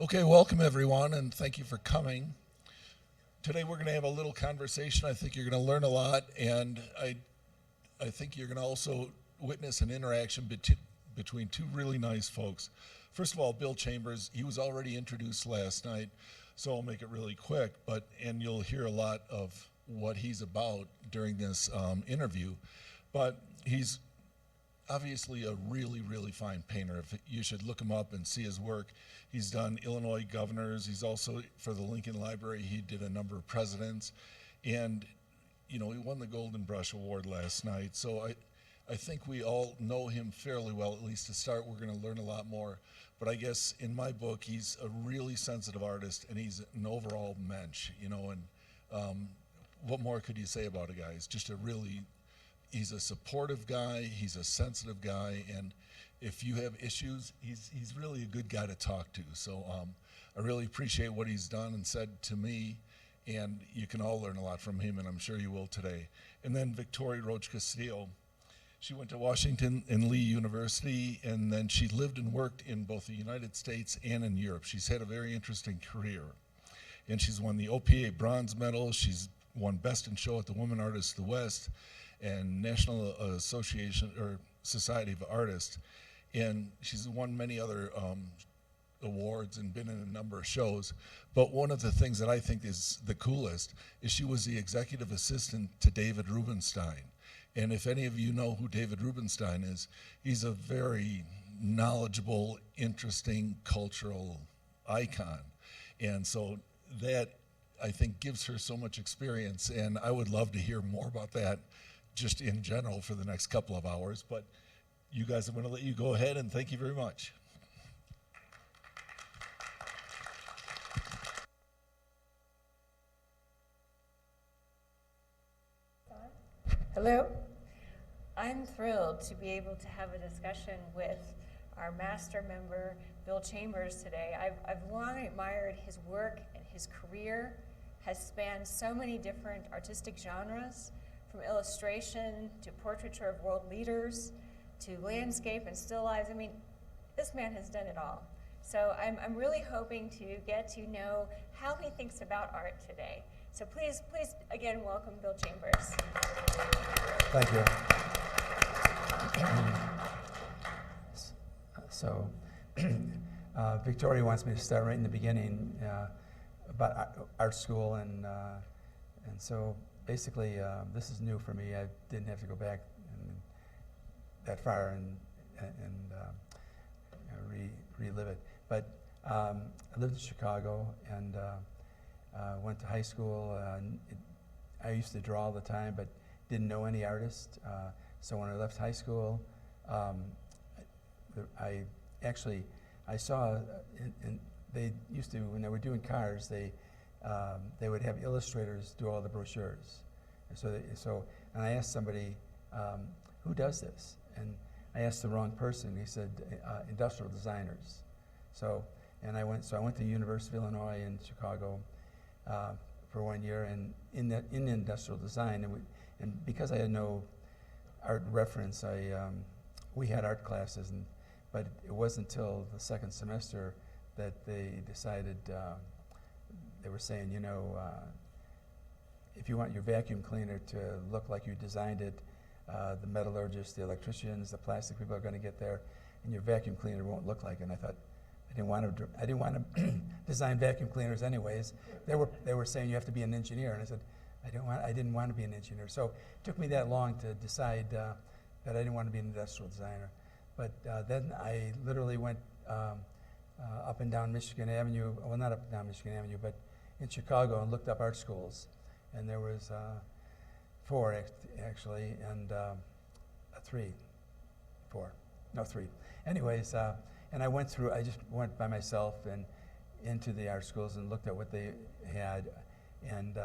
Okay, welcome everyone, and thank you for coming. Today we're going to have a little conversation. I think you're going to learn a lot, and I think you're going to also witness an interaction between two really nice folks. First of all, Bill Chambers, he was already introduced last night, so I'll make it really quick, and you'll hear a lot of what he's about during this interview. But he's obviously a really, really fine painter. You should look him up and see his work. He's done Illinois governors. He's also, for the Lincoln Library, he did a number of presidents. And, he won the Golden Brush Award last night. So I think we all know him fairly well, at least to start. We're going to learn a lot more. But I guess in my book, he's a really sensitive artist, and he's an overall mensch, what more could you say about a guy? He's just he's a supportive guy, he's a sensitive guy, and if you have issues, he's really a good guy to talk to. So I really appreciate what he's done and said to me, and you can all learn a lot from him, and I'm sure you will today. And then Victoria Roach Castillo. She went to Washington and Lee University, and then she lived and worked in both the United States and in Europe. She's had a very interesting career, and she's won the OPA Bronze Medal. She's won Best in Show at the Women Artists of the West and National Association or Society of Artists, and she's won many other awards and been in a number of shows. But one of the things that I think is the coolest is she was the executive assistant to David Rubenstein. And if any of you know who David Rubenstein is, he's a very knowledgeable, interesting cultural icon. And so that, I think, gives her so much experience, and I would love to hear more about that just in general for the next couple of hours. But you guys, I'm going to let you go ahead, and thank you very much. Hello. I'm thrilled to be able to have a discussion with our master member, Bill Chambers, today. I've long admired his work, and his career has spanned so many different artistic genres, from illustration to portraiture of world leaders to landscape and still lives. I mean, this man has done it all. So I'm really hoping to get to know how he thinks about art today. So please, again, welcome Bill Chambers. Thank you. So, Victoria wants me to start right in the beginning about art school, and so basically this is new for me. I didn't have to go back that far and relive it. But I lived in Chicago and went to high school. I used to draw all the time, but didn't know any artist. So when I left high school, I saw, they used to, when they were doing cars, they would have illustrators do all the brochures. And I asked somebody, who does this? And I asked the wrong person. He said, industrial designers. So I went to the University of Illinois in Chicago for 1 year, and in industrial design, and because I had no art reference, we had art classes, but it wasn't until the second semester that they decided, they were saying, if you want your vacuum cleaner to look like you designed it, the metallurgists, the electricians, the plastic people are going to get there, and your vacuum cleaner won't look like it. And I thought, I didn't want to design vacuum cleaners anyways. They were saying you have to be an engineer, and I said, I didn't want to be an engineer. So it took me that long to decide that I didn't want to be an industrial designer. But then I literally went up and down Michigan Avenue, well, not up and down Michigan Avenue, but in Chicago, and looked up art schools. And there was 4 actually, and 3. Anyways, and I just went by myself and into the art schools and looked at what they had. And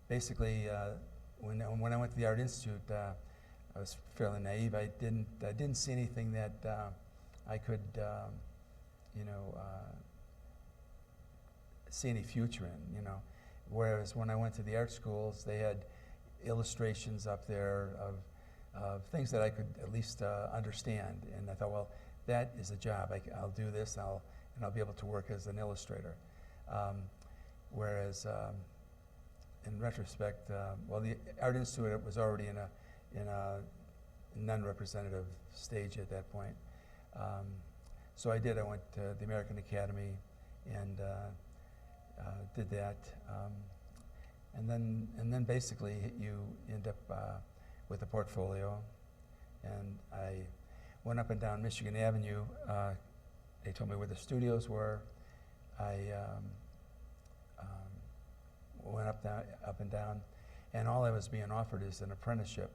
basically, when I went to the Art Institute, I was fairly naive. I didn't see anything that I could, see any future in, Whereas when I went to the art schools, they had illustrations up there of things that I could at least understand. And I thought, well, that is a job. I'll do this, and I'll be able to work as an illustrator. Whereas in retrospect, well, the Art Institute was already in a non-representative stage at that point. So I did. I went to the American Academy and did that, and then basically you end up with a portfolio. And I went up and down Michigan Avenue. They told me where the studios were. I went up and down, and all I was being offered is an apprenticeship,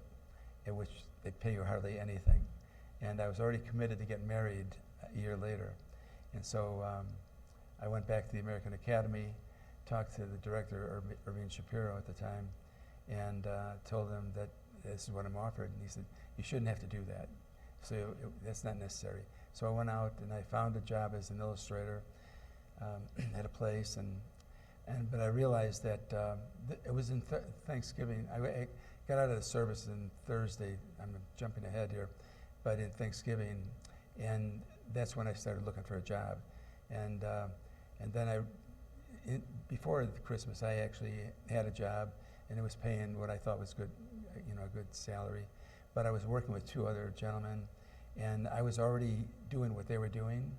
in which they pay you hardly anything. And I was already committed to get married a year later. And so I went back to the American Academy, talked to the director, Irving Shapiro at the time, and told him that this is what I'm offered. And he said, you shouldn't have to do that. So that's not necessary. So I went out and I found a job as an illustrator at a place, but I realized that it was in Thanksgiving. I got out of the service on Thursday. I'm jumping ahead here, but in Thanksgiving, and that's when I started looking for a job. And then before Christmas, I actually had a job, and it was paying what I thought was good, a good salary. But I was working with two other gentlemen, and I was already doing what they were doing.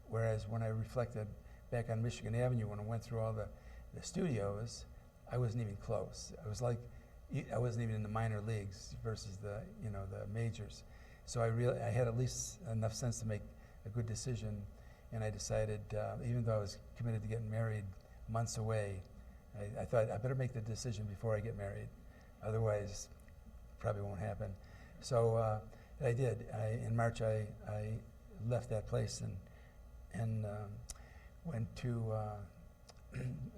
Whereas when I reflected back on Michigan Avenue, when I went through all the studios, I wasn't even close. I was like, I wasn't even in the minor leagues versus the majors. So I had at least enough sense to make a good decision, and I decided, even though I was committed to getting married months away, I thought I better make the decision before I get married, otherwise probably won't happen. So I did. In March I left that place and went to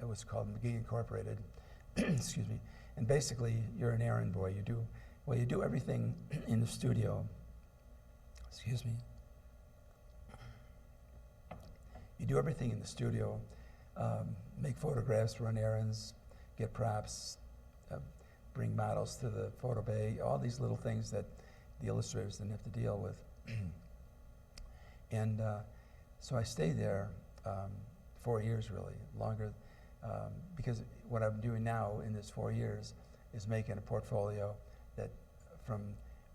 it was called McGee Incorporated. Excuse me. And basically, you're an errand boy. You do everything in the studio. Excuse me. You do everything in the studio. Make photographs, run errands, get props, bring models to the photo bay, all these little things that the illustrators didn't have to deal with. And so I stayed there 4 years, really, longer, because what I'm doing now in this 4 years is making a portfolio that from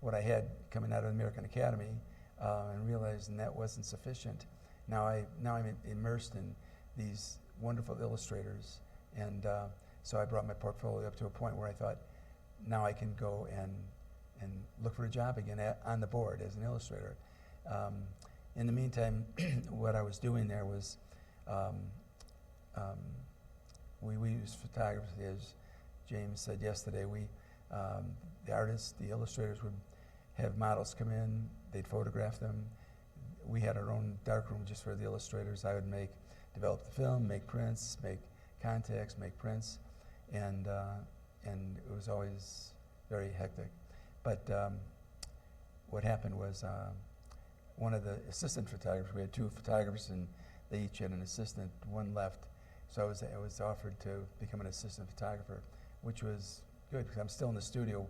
what I had coming out of the American Academy, and realizing that wasn't sufficient. Now I'm immersed in these wonderful illustrators, and so I brought my portfolio up to a point where I thought, now I can go and look for a job again on the board as an illustrator. In the meantime, what I was doing there was we used photography, as James said yesterday. The artists, the illustrators would have models come in, they'd photograph them. We had our own darkroom just for the illustrators. I would develop the film, make prints, make contacts, make prints, and it was always very hectic. But what happened was one of the assistant photographers, we had two photographers and they each had an assistant, one left. So I was offered to become an assistant photographer, which was good because I'm still in the studio,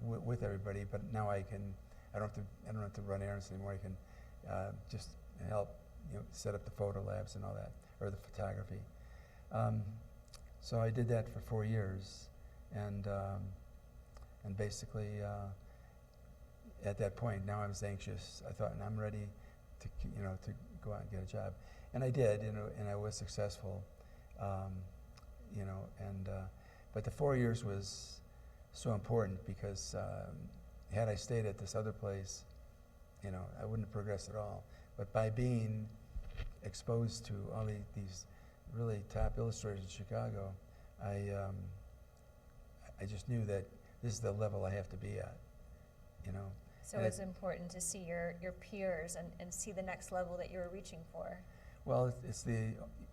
with everybody, but now I don't have to run errands anymore. I can just help, set up the photo labs and all that, or the photography. So I did that for 4 years, and basically at that point, now I was anxious. I thought, I'm ready to go out and get a job, and I did, and I was successful, but the 4 years was so important because had I stayed at this other place, I wouldn't have progressed at all. But by being exposed to all these really top illustrators in Chicago, I just knew that this is the level I have to be at, So it's important to see your peers and see the next level that you're reaching for. Well, it's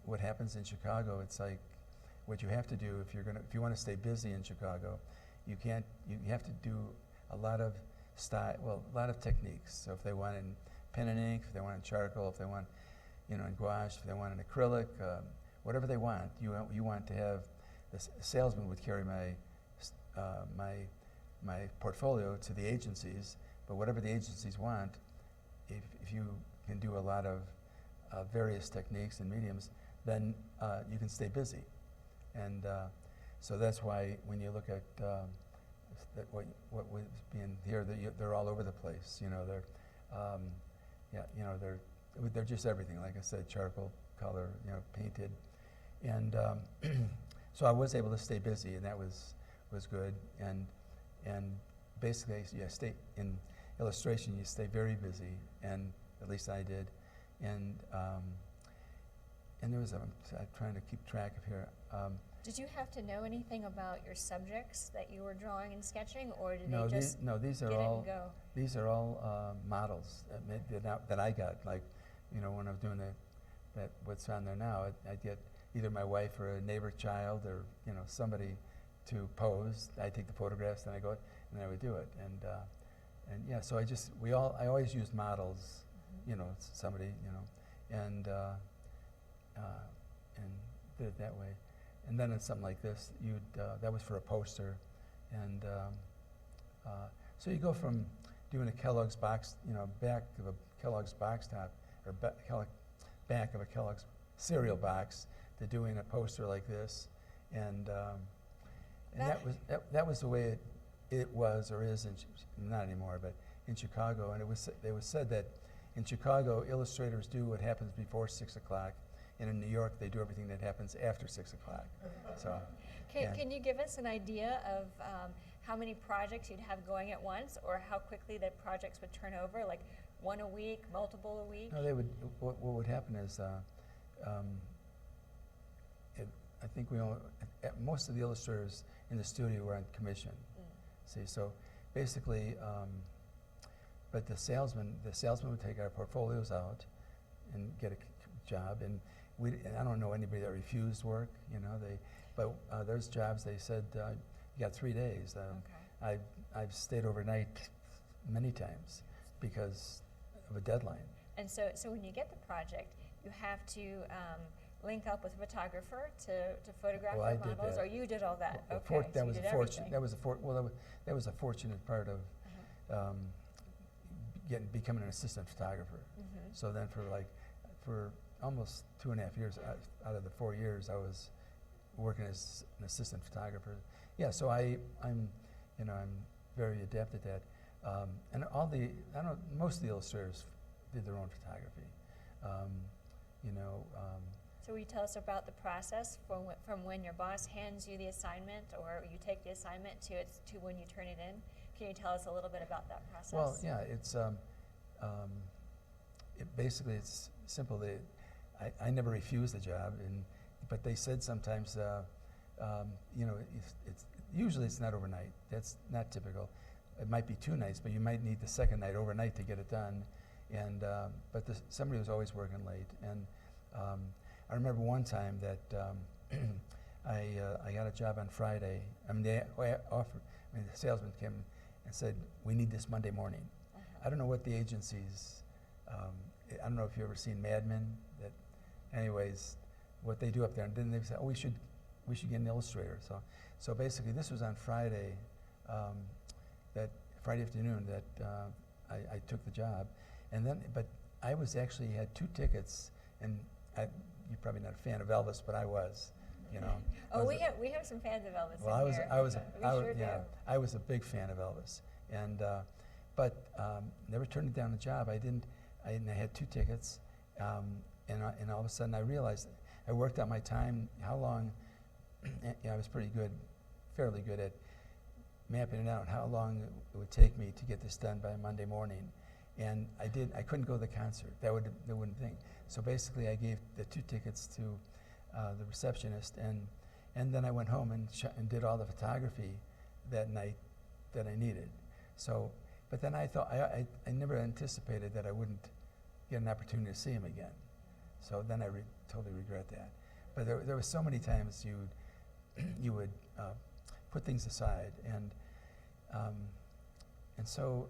what happens in Chicago. It's like what you have to do if you want to stay busy in Chicago. You have to do a lot of a lot of techniques. So if they want in pen and ink, if they want in charcoal, if they want, in gouache, if they want in acrylic, whatever they want, you want to have the salesman would carry my portfolio to the agencies. But whatever the agencies want, if you can do a lot of various techniques and mediums, then you can stay busy. And so that's why when you look at what was being here, they're all over the place. You know, they're just everything. Like I said, charcoal, color, painted, and so I was able to stay busy, and that was good. And basically, stay in illustration. You stay very busy, and at least I did. And there was I'm trying to keep track of here. Did you have to know anything about your subjects that you were drawing and sketching, or did No, they just these get are it all and go? these are all models that I got. Like, when I was doing what's on there now, I'd get either my wife or a neighbor child or somebody to pose. I take the photographs, then I go and I would do it. And yeah, so I always used models, somebody, and did it that way. And then it's something like this. That was for a poster, and so you go from doing a Kellogg's box, back of a Kellogg's box top, or back of a Kellogg's cereal box, to doing a poster like this, and that was the way it was or is not anymore, but in Chicago. And it was said that in Chicago, illustrators do what happens before 6 o'clock. And in New York, they do everything that happens after 6 o'clock. So, Can you give us an idea of how many projects you'd have going at once, or how quickly that projects would turn over, like one a week, multiple a week? no, they would. What would happen is, I think most of the illustrators in the studio were on commission. See, so basically, but the salesman would take our portfolios out and get a job, and I don't know anybody that refused work. But there's jobs they said you got 3 days. Okay. I've stayed overnight many times because of a deadline. And so when you get the project, you have to link up with a photographer to photograph Well, I the did models, that. or you did all that? Well, Okay, so that you was did a fortune. everything. That was a fortunate part of becoming an assistant photographer. So then for almost 2.5 years out of the 4 years, I was working as an assistant photographer. Yeah, so I'm very adept at that. And most of the illustrators did their own photography. So will you tell us about the process from when your boss hands you the assignment, or you take the assignment, to when you turn it in? Can you tell us a little bit about that process? Well, yeah, it's basically it's simple. I never refused the job, but they said sometimes, usually it's not overnight. That's not typical. It might be 2 nights, but you might need the second night overnight to get it done. And but somebody was always working late. And I remember one time that I got a job on Friday. The salesman came and said, "We need this Monday morning." I don't know what the agencies. I don't know if you've ever seen Mad Men. Anyways, what they do up there, and then they say, "Oh, we should get an illustrator." So basically, this was on Friday, that Friday afternoon that I took the job, but I was actually had 2 tickets, and you're probably not a fan of Elvis, but I was, Oh, we have some fans of Elvis. Well, in here. I was a big fan of Elvis, and but never turned down a job. I had 2 tickets, and all of a sudden I realized I worked out my time, how long. I was fairly good at mapping it out, how long it would take me to get this done by Monday morning, and I couldn't go to the concert. That wouldn't think. So basically, I gave the 2 tickets to the receptionist, and then I went home and did all the photography that night that I needed. So, but then I thought I never anticipated that I wouldn't get an opportunity to see him again. So then I totally regret that. But there were so many times you would put things aside, and so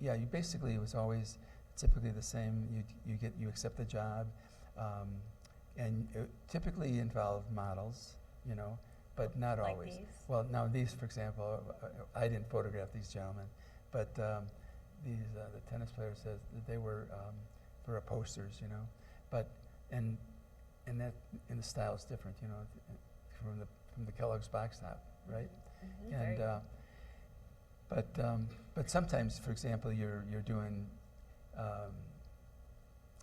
you basically, it was always typically the same. You accept the job, and it typically involved models, but not Like always. these? Well, now these, for example, I didn't photograph these gentlemen, but the tennis player says that they were for posters, but and that and the style is different, you know, from the Kellogg's box top, right? Mhm, And very- but sometimes, for example, you're doing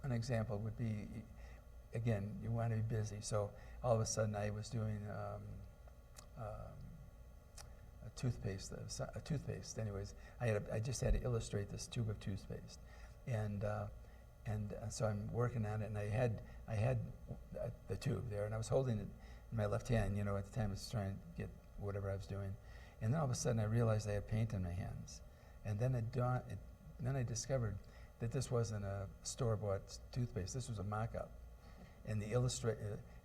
an example would be, again, you want to be busy. So all of a sudden, I was doing a toothpaste. A toothpaste. Anyways, I just had to illustrate this tube of toothpaste, and so I'm working on it, and I had the tube there, and I was holding it in my left hand. You know, at the time I was trying to get whatever I was doing, and then all of a sudden I realized I had paint in my hands, and then then I discovered that this wasn't a store-bought toothpaste. This was a mock-up, and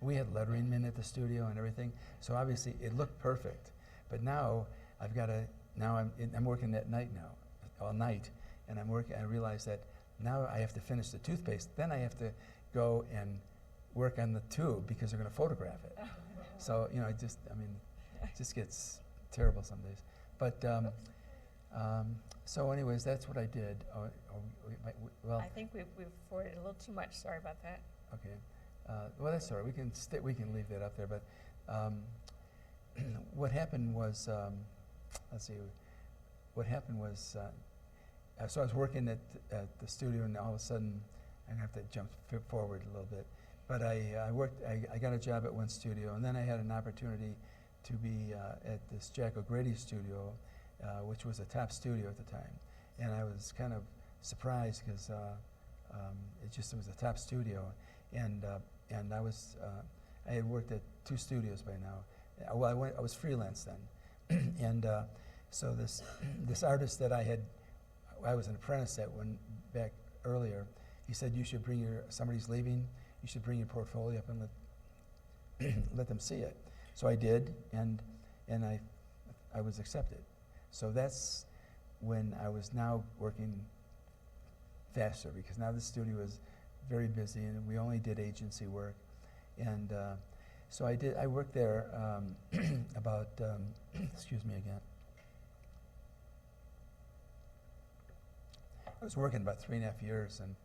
we had lettering in at the studio and everything, so obviously it looked perfect. But now I'm working at night now, all night, and I realize that now I have to finish the toothpaste. Then I have to go and work on the tube because they're going to photograph it. So you know, it just gets terrible some days. But so, anyways, that's what I did. Well, I think we've forwarded a little too much. Sorry about that. okay. Well, that's all right. We can leave that up there. But what happened was, let's see. What happened was, so I was working at the studio, and all of a sudden, I'm gonna have to jump forward a little bit. But I got a job at one studio, and then I had an opportunity to be at this Jack O'Grady studio, which was a top studio at the time. And I was kind of surprised because it was a top studio, and I had worked at 2 studios by now. Well, I was freelance then, and so this artist that I was an apprentice at back earlier. He said you should bring somebody's leaving. You should bring your portfolio up and let them see it. So I did, and I was accepted. So that's when I was now working faster, because now the studio is very busy and we only did agency work. And so I worked there about, excuse me again. I was working about 3.5 years, and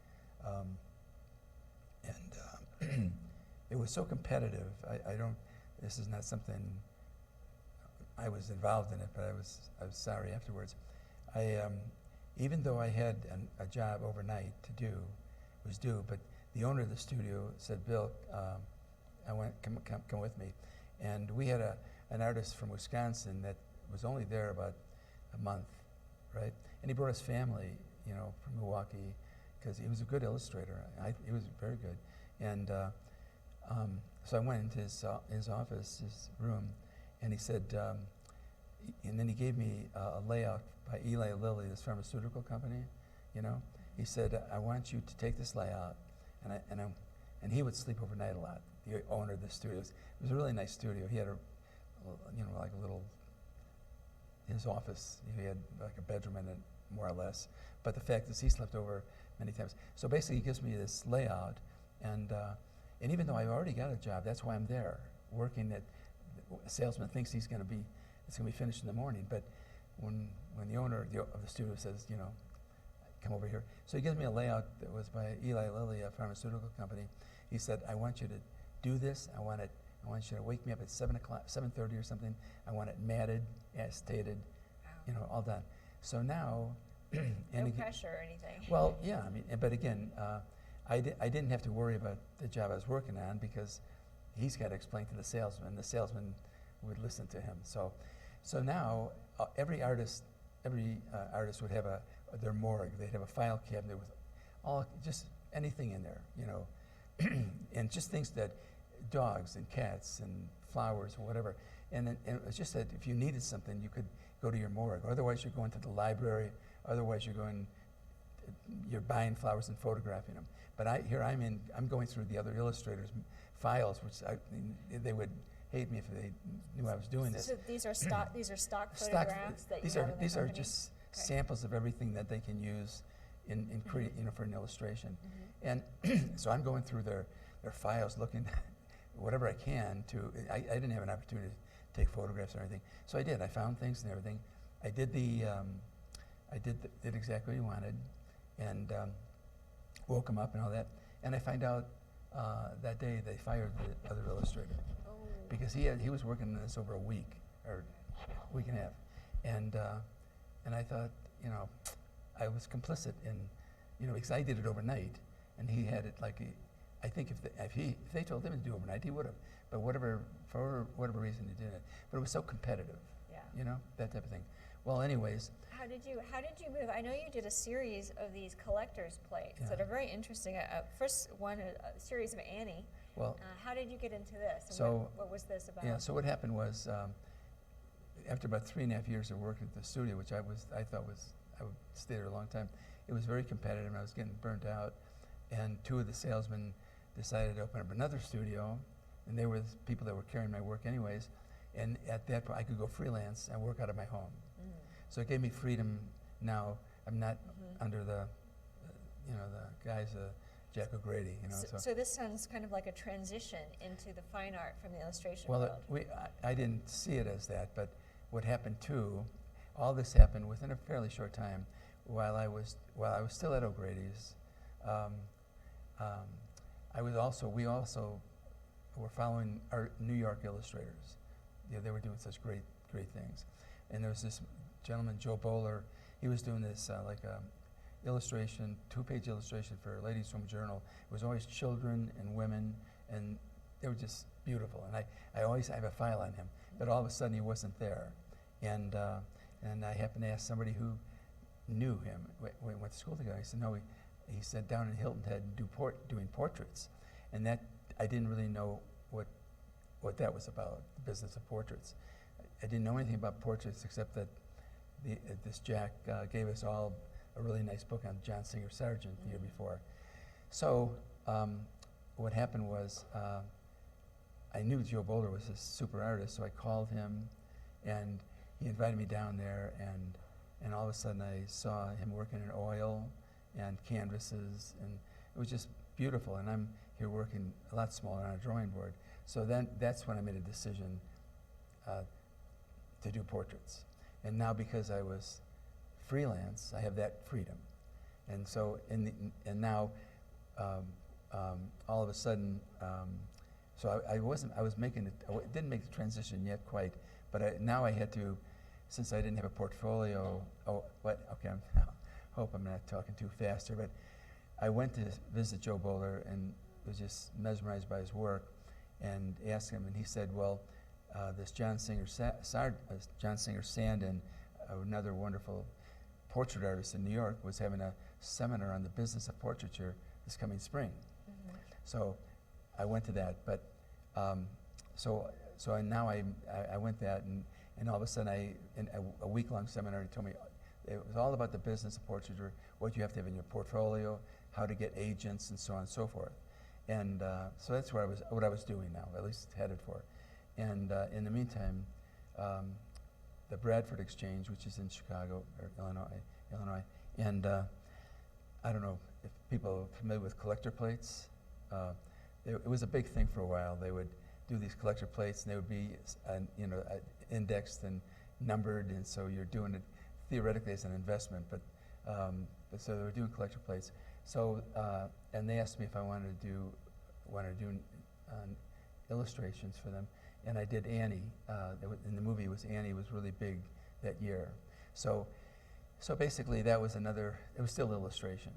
it was so competitive. This is not something I was involved in it, but I was sorry afterwards. Even though I had a job overnight to do, was due, but the owner of the studio said, "Bill, come with me," and we had an artist from Wisconsin that was only there about a month, right? And he brought his family, you know, from Milwaukee, because he was a good illustrator. He was very good, and so I went into his office, his room, and he said, and then he gave me a layout by Eli Lilly, this pharmaceutical company, you know. He said, "I want you to take this layout," and he would sleep overnight a lot. The owner of the studio, it was a really nice studio. He had his office. He had like a bedroom in it, more or less. But the fact is, he slept over many times. So basically, he gives me this layout, and even though I've already got a job, that's why I'm there, working at. A salesman thinks it's going to be finished in the morning, but when the owner of the studio says, you know, come over here. So he gives me a layout that was by Eli Lilly, a pharmaceutical company. He said, "I want you to do this. I want you to wake me up at 7:30 or something. I want it matted, stated, you know, all done." So now, No pressure or anything. well, yeah, I mean, but again, I didn't have to worry about the job I was working on because he's got to explain to the salesman. The salesman would listen to him. So now every artist would have their morgue. They'd have a file cabinet with just anything in there, you know, and just things that dogs and cats and flowers or whatever. And it was just that if you needed something, you could go to your morgue. Otherwise, you're going to the library. Otherwise, you're buying flowers and photographing them. But I'm going through the other illustrators' files, which they would hate me if they knew I was doing this. So these are stock photographs that you have in the These are company? just Okay. samples of everything that they can use in create, you know, for an illustration. Mhm. And so I'm going through their files, looking whatever I can to. I didn't have an opportunity to take photographs or anything, so I did. I found things and everything. I did did exactly what he wanted, and woke him up and all that. And I find out that day they fired the other illustrator Oh. because he was working on this over a week or week and a half, and I thought, you know, I was complicit in, you know, because I did it overnight, and he had it like I think if they told him to do it overnight, he would have. But for whatever reason, he did it. But it was so competitive. Yeah. You know, that type of thing. Well, anyways, How did you move? I know you did a series of these collector's plates that Yeah. are very interesting. First one, a series of Annie. well, How did you get into this? And So, what was this about? yeah. So what happened was, after about 3.5 years of working at the studio, which I thought I would stay there a long time. It was very competitive, and I was getting burnt out. And two of the salesmen decided to open up another studio, and they were the people that were carrying my work anyways. And at that point, I could go freelance and work out of my home. Mm. So it gave me freedom. Now I'm not under the, you know, the guys, Jack O'Grady. You know. So this sounds kind of like a transition into the fine art from the illustration Well, world. I didn't see it as that, but what happened too, all this happened within a fairly short time. While I was still at O'Grady's, we also were following our New York illustrators. Yeah, they were doing such great things. And there was this gentleman, Joe Bowler. He was doing this like a illustration, 2-page illustration for a ladies' home journal. It was always children and women, and they were just beautiful. And I always have a file on him, but all of a sudden he wasn't there. And I happened to ask somebody who knew him, we went to school together. I said, no, he said down in Hilton Head doing portraits. And that, I didn't really know what that was about, the business of portraits. I didn't know anything about portraits except that this Jack gave us all a really nice book on John Singer Sargent the year before. So what happened was I knew Joe Bowler was a super artist, so I called him, and he invited me down there, and all of a sudden I saw him working in oil and canvases, and it was just beautiful. And I'm here working a lot smaller on a drawing board. So then that's when I made a decision to do portraits. And now, because I was freelance, I have that freedom. And so now all of a sudden, so I didn't make the transition yet quite, but now I had to, since I didn't have a portfolio. Okay, I hope I'm not talking too fast here, but I went to visit Joe Bowler and was just mesmerized by his work, and asked him, and he said, well, this John Singer Sandin, another wonderful portrait artist in New York, was having a seminar on the business of portraiture this coming spring. Mm-hmm. So I went to that, but so now I went that, and all of a sudden in a week-long seminar, he told me it was all about the business of portraiture, what you have to have in your portfolio, how to get agents, and so on and so forth. And so that's what I was doing now, at least headed for. And in the meantime, the Bradford Exchange, which is in Chicago or Illinois, and I don't know if people are familiar with collector plates. It was a big thing for a while. They would do these collector plates, and they would be indexed and numbered, and so you're doing it theoretically as an investment, but so they were doing collector plates. So and they asked me if I wanted to do illustrations for them, and I did Annie. In the movie, Annie was really big that year. So basically, that was another. It was still illustration,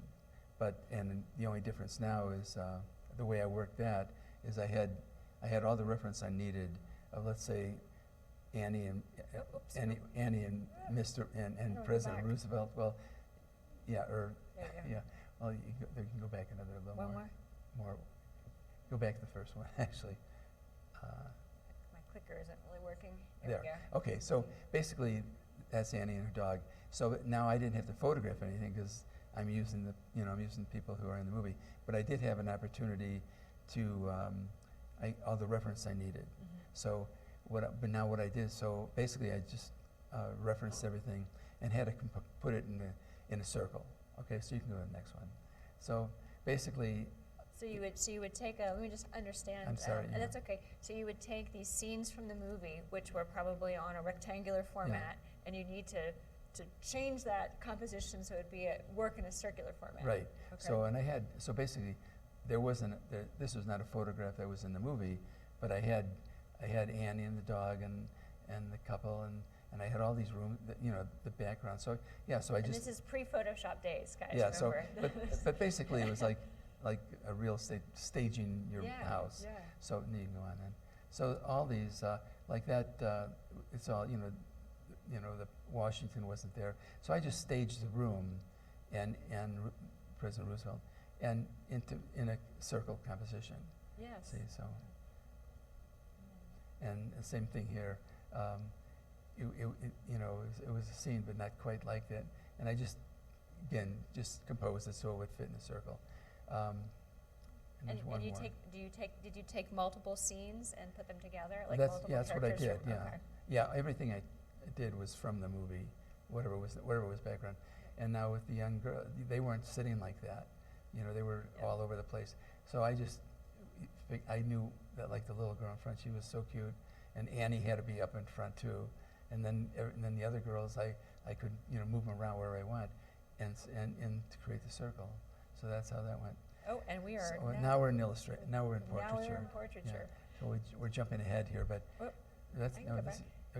and the only difference now is the way I worked that is I had all the reference I needed of, let's say, Annie and Mr. and President Roosevelt. Well, yeah, or There you go. yeah. Well, you can go back another little One more. more? Go back to the first one, actually. My clicker isn't really working. There. We go. Okay, so basically, that's Annie and her dog. So now I didn't have to photograph anything because I'm using people who are in the movie. But I did have an opportunity to all the reference I needed. Mm-hmm. So but now what I did, so basically I just referenced everything and had to put it in a circle. Okay, so you can go to the next one. So basically, So you would take let me just understand. I'm sorry, yeah. That's okay. So you would take these scenes from the movie, which were probably on a rectangular format, and you need to change that composition so it'd work in a circular format. right. Okay. So basically, there wasn't, this was not a photograph that was in the movie, but I had Annie and the dog and the couple, and I had all these rooms, the background. So yeah, so I And just this is pre-Photoshop days, guys. yeah. So Remember? but basically it was like a real estate staging your Yeah, house. yeah. So you can go on then. So all these like that, it's all the Washington wasn't there, so I just staged the room, and President Roosevelt, and in a circle composition. Yes. See, so, and the same thing here. It was a scene, but not quite like that. And I just composed it so it would fit in a circle. And there's one more. Did you take multiple scenes and put them together, like That's multiple that's what I characters did. from- Yeah, okay. yeah. Everything I did was from the movie, whatever was background. And now with the young girl, they weren't sitting like that. They were Yeah. all over the place. So I knew that, like, the little girl in front, she was so cute, and Annie had to be up in front too. And then the other girls, I could move them around wherever I want, and to create the circle. So that's how that went. Oh, and we are So now we're in portraiture. Now we're in portraiture. Yeah. So we're jumping ahead here, but Oh, that's I can go back.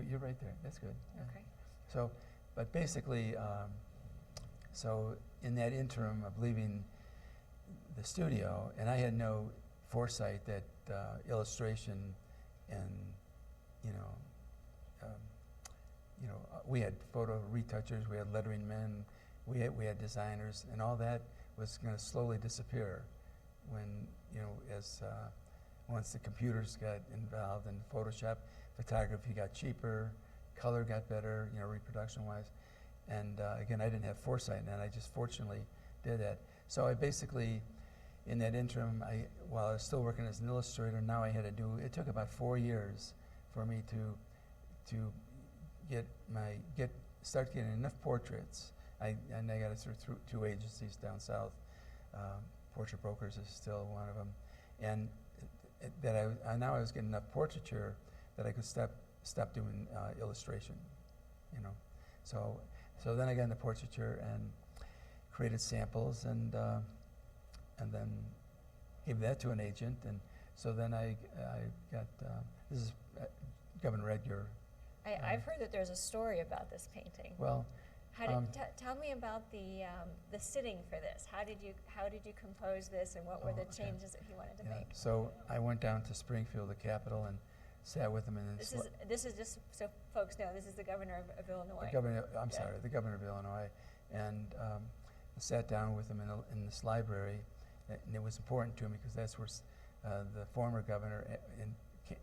you're right there. That's good. Yeah. Okay. So, but basically, so in that interim of leaving the studio, and I had no foresight that illustration and we had photo retouchers, we had lettering men, we had designers, and all that was going to slowly disappear when once the computers got involved in Photoshop, photography got cheaper, color got better, reproduction-wise, and again, I didn't have foresight, and I just fortunately did that. So I basically, in that interim, while I was still working as an illustrator, now I had to do. It took about 4 years for me to start getting enough portraits. And I got it through 2 agencies down south. Portrait Brokers is still one of them, and now I was getting enough portraiture that I could stop doing illustration. So then I got into portraiture and created samples, and then gave that to an agent, and so then I got this is Governor Edgar. I've heard that there's a story about this painting. Well, Tell me about the sitting for this. How did you compose this, and what were the okay. changes that he wanted to make? So I went down to Springfield, the capital, and sat with him. And This is just so folks know. This is the governor of Illinois. The governor of Illinois, and I sat down with him in this library, and it was important to me because that's where the former governor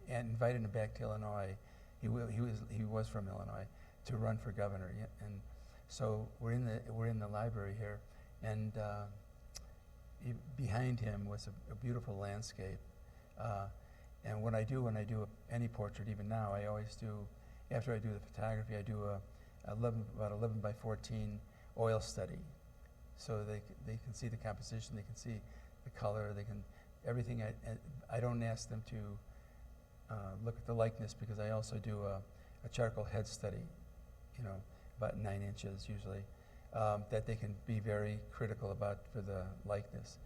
and invited him back to Illinois. He was from Illinois to run for governor, and so we're in the library here, and behind him was a beautiful landscape. And what I do when I do any portrait, even now, I always do, after I do the photography, I do about 11 by 14 oil study. So they can see the composition, they can see the color, everything. I don't ask them to look at the likeness, because I also do a charcoal head study, about 9 inches usually, that they can be very critical about for the likeness.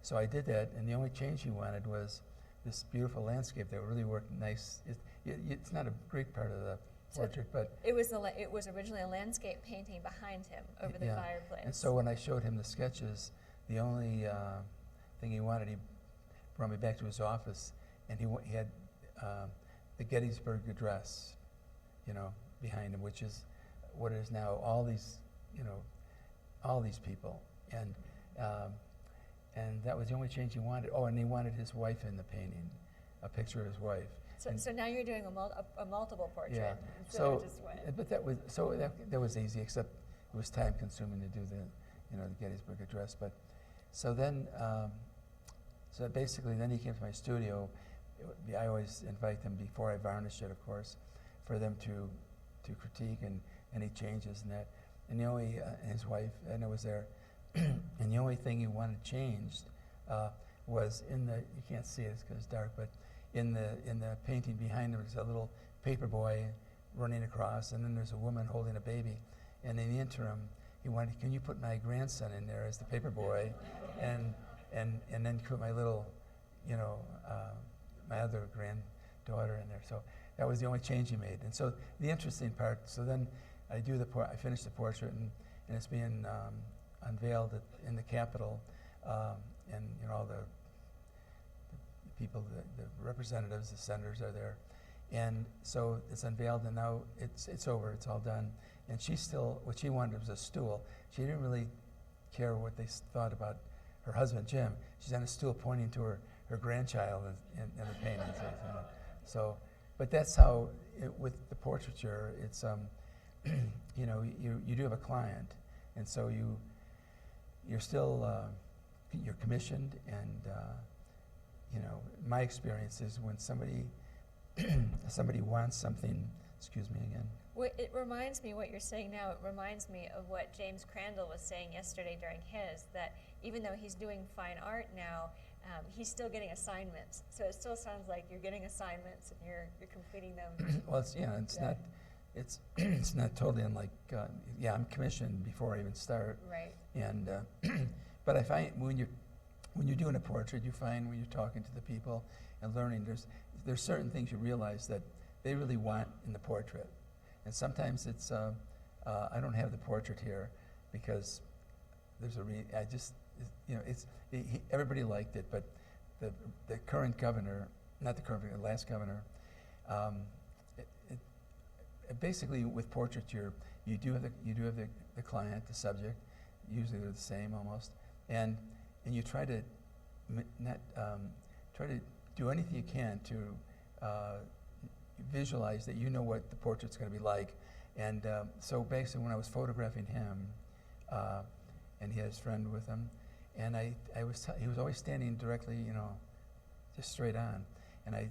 So I did that, and the only change he wanted was this beautiful landscape that really worked nice. It's not a great part of the portrait, but it was originally a landscape painting behind him over the fireplace. And so when I showed him the sketches, the only thing he wanted, he brought me back to his office, and he had the Gettysburg Address, behind him, which is what it is now. All these people, and that was the only change he wanted. Oh, and he wanted his wife in the painting, a picture of his wife. So now you're doing a multiple portrait. Yeah. So just one. But that was easy, except it was time consuming to do the Gettysburg Address. But so then, so basically, then he came to my studio. I always invite them before I varnish it, of course, for them to critique and any changes and that. And the only his wife, Edna, was there. And the only thing he wanted changed was you can't see it because it's dark, but in the painting behind him is a little paper boy running across, and then there's a woman holding a baby. And in the interim, he wanted, can you put my grandson in there as the paper boy? And and then put my little, you know, my other granddaughter in there. So that was the only change he made. And so the interesting part, so then I finish the portrait, and it's being unveiled in the Capitol, and you know all the people, the representatives, the senators are there, and so it's unveiled, and now it's over, it's all done. And she still, what she wanted was a stool. She didn't really care what they thought about her husband Jim. She's on a stool pointing to her grandchild in the paintings. So, but that's how with the portraiture, it's you know, you do have a client, and so you're still you're commissioned, and you know, my experience is when somebody wants something. Excuse me again. Well, it reminds me, what you're saying now, it reminds me of what James Crandall was saying yesterday during his, that even though he's doing fine art now, he's still getting assignments. So it still sounds like you're getting assignments and you're completing them. Well, it's not, it's not totally unlike, yeah, I'm commissioned before I even start. Right. And, but I find when you're doing a portrait, you find when you're talking to the people and learning, there's certain things you realize that they really want in the portrait. And sometimes it's, I don't have the portrait here because there's you know, everybody liked it, but the current governor, not the current, the last governor, basically with portraiture, you do have the client, the subject, usually they're the same almost, and you try to try to do anything you can to visualize that you know what the portrait's going to be like. And so basically when I was photographing him, and he had his friend with him, and he was always standing directly, you know, just straight on. And I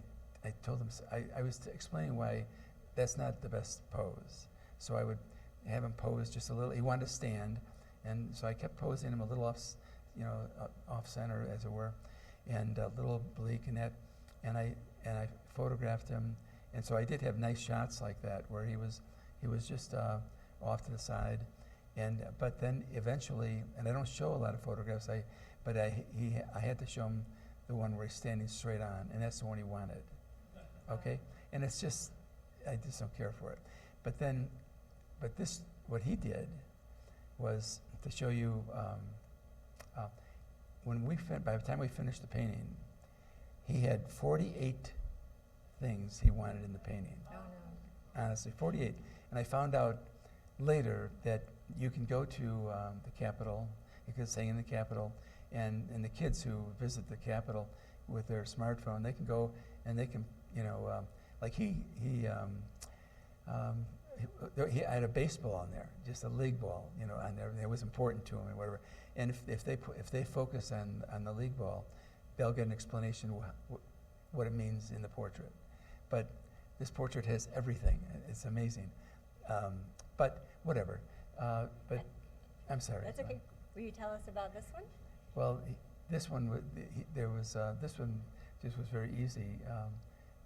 told him, I was explaining why that's not the best pose. So I would have him pose just a little. He wanted to stand, and so I kept posing him a little off, you know, off center, as it were, and a little oblique and that. And I photographed him, and so I did have nice shots like that where he was just off to the side, but then eventually, and I don't show a lot of photographs. I had to show him the one where he's standing straight on, and that's the one he wanted. Okay, and it's just, I just don't care for it. But what he did was to show you, by the time we finished the painting, he had 48 things he wanted in the painting. Oh, no. Honestly, 48. And I found out later that you can go to the Capitol, you can stay in the Capitol, and the kids who visit the Capitol with their smartphone, they can go and they can, you know, like he had a baseball on there, just a league ball, you know, on there. It was important to him and whatever. And if they focus on the league ball, they'll get an explanation what it means in the portrait. But this portrait has everything. It's amazing. But whatever. But I'm sorry. That's okay. Will you tell us about this one? Well, this one, this one just was very easy.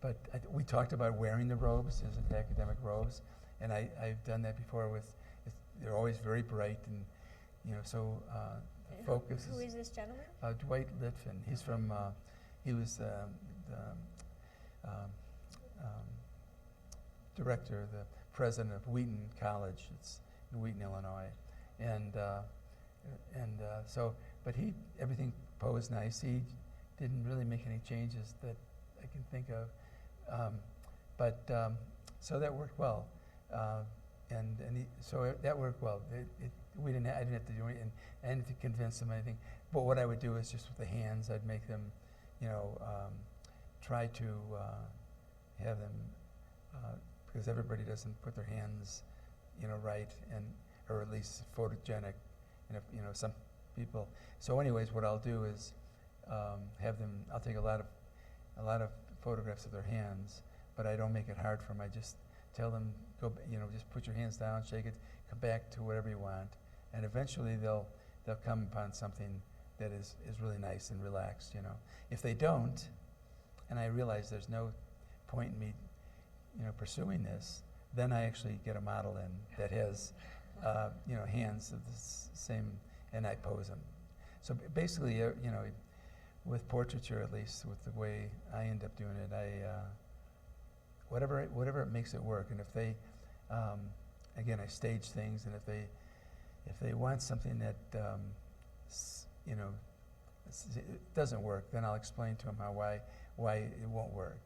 But we talked about wearing the robes, as in academic robes, and I've done that before they're always very bright, and you know, so focus. Who is this gentleman? Dwight Litfin. He's from, he was the director, the president of Wheaton College. It's in Wheaton, Illinois, and so, but everything posed nice. He didn't really make any changes that I can think of. So that worked well, so that worked well. I didn't have to do anything. I didn't have to convince them anything. But what I would do is just with the hands, I'd make them, you know, try to have them, because everybody doesn't put their hands, you know, right, or at least photogenic, and you know, some people. So anyways, what I'll do is have them. I'll take a lot of photographs of their hands, but I don't make it hard for them. I just tell them, go, you know, just put your hands down, shake it, come back to whatever you want, and eventually they'll come upon something that is really nice and relaxed, you know. If they don't, and I realize there's no point in me, you know, pursuing this, then I actually get a model in that has, you know, hands of the same, and I pose them. So basically, you know, with portraiture, at least with the way I end up doing it, whatever it makes it work. And if they, again, I stage things, and if they want something that it doesn't work, then I'll explain to them why it won't work.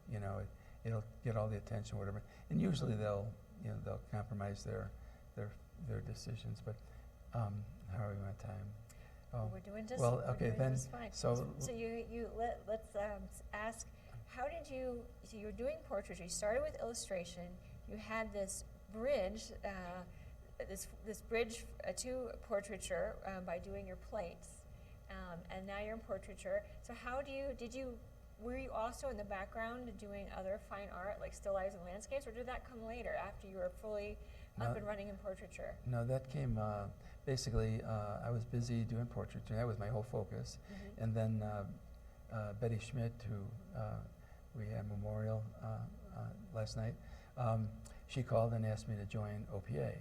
It'll get all the attention, whatever. And usually they'll compromise their decisions. But how are we on time? Oh, We're doing just well, we're okay, doing then, just fine. so- Let's ask, how did you? So you were doing portraiture. You started with illustration. You had this bridge, this bridge to portraiture by doing your plates, and now you're in portraiture. So were you also in the background doing other fine art like still lifes and landscapes, or did that come later after you were fully up and running in portraiture? No, that came, basically, I was busy doing portraiture. That was my whole focus. Mm-hmm. And then Betty Schmidt, who we had a memorial last night, she called and asked me to join OPA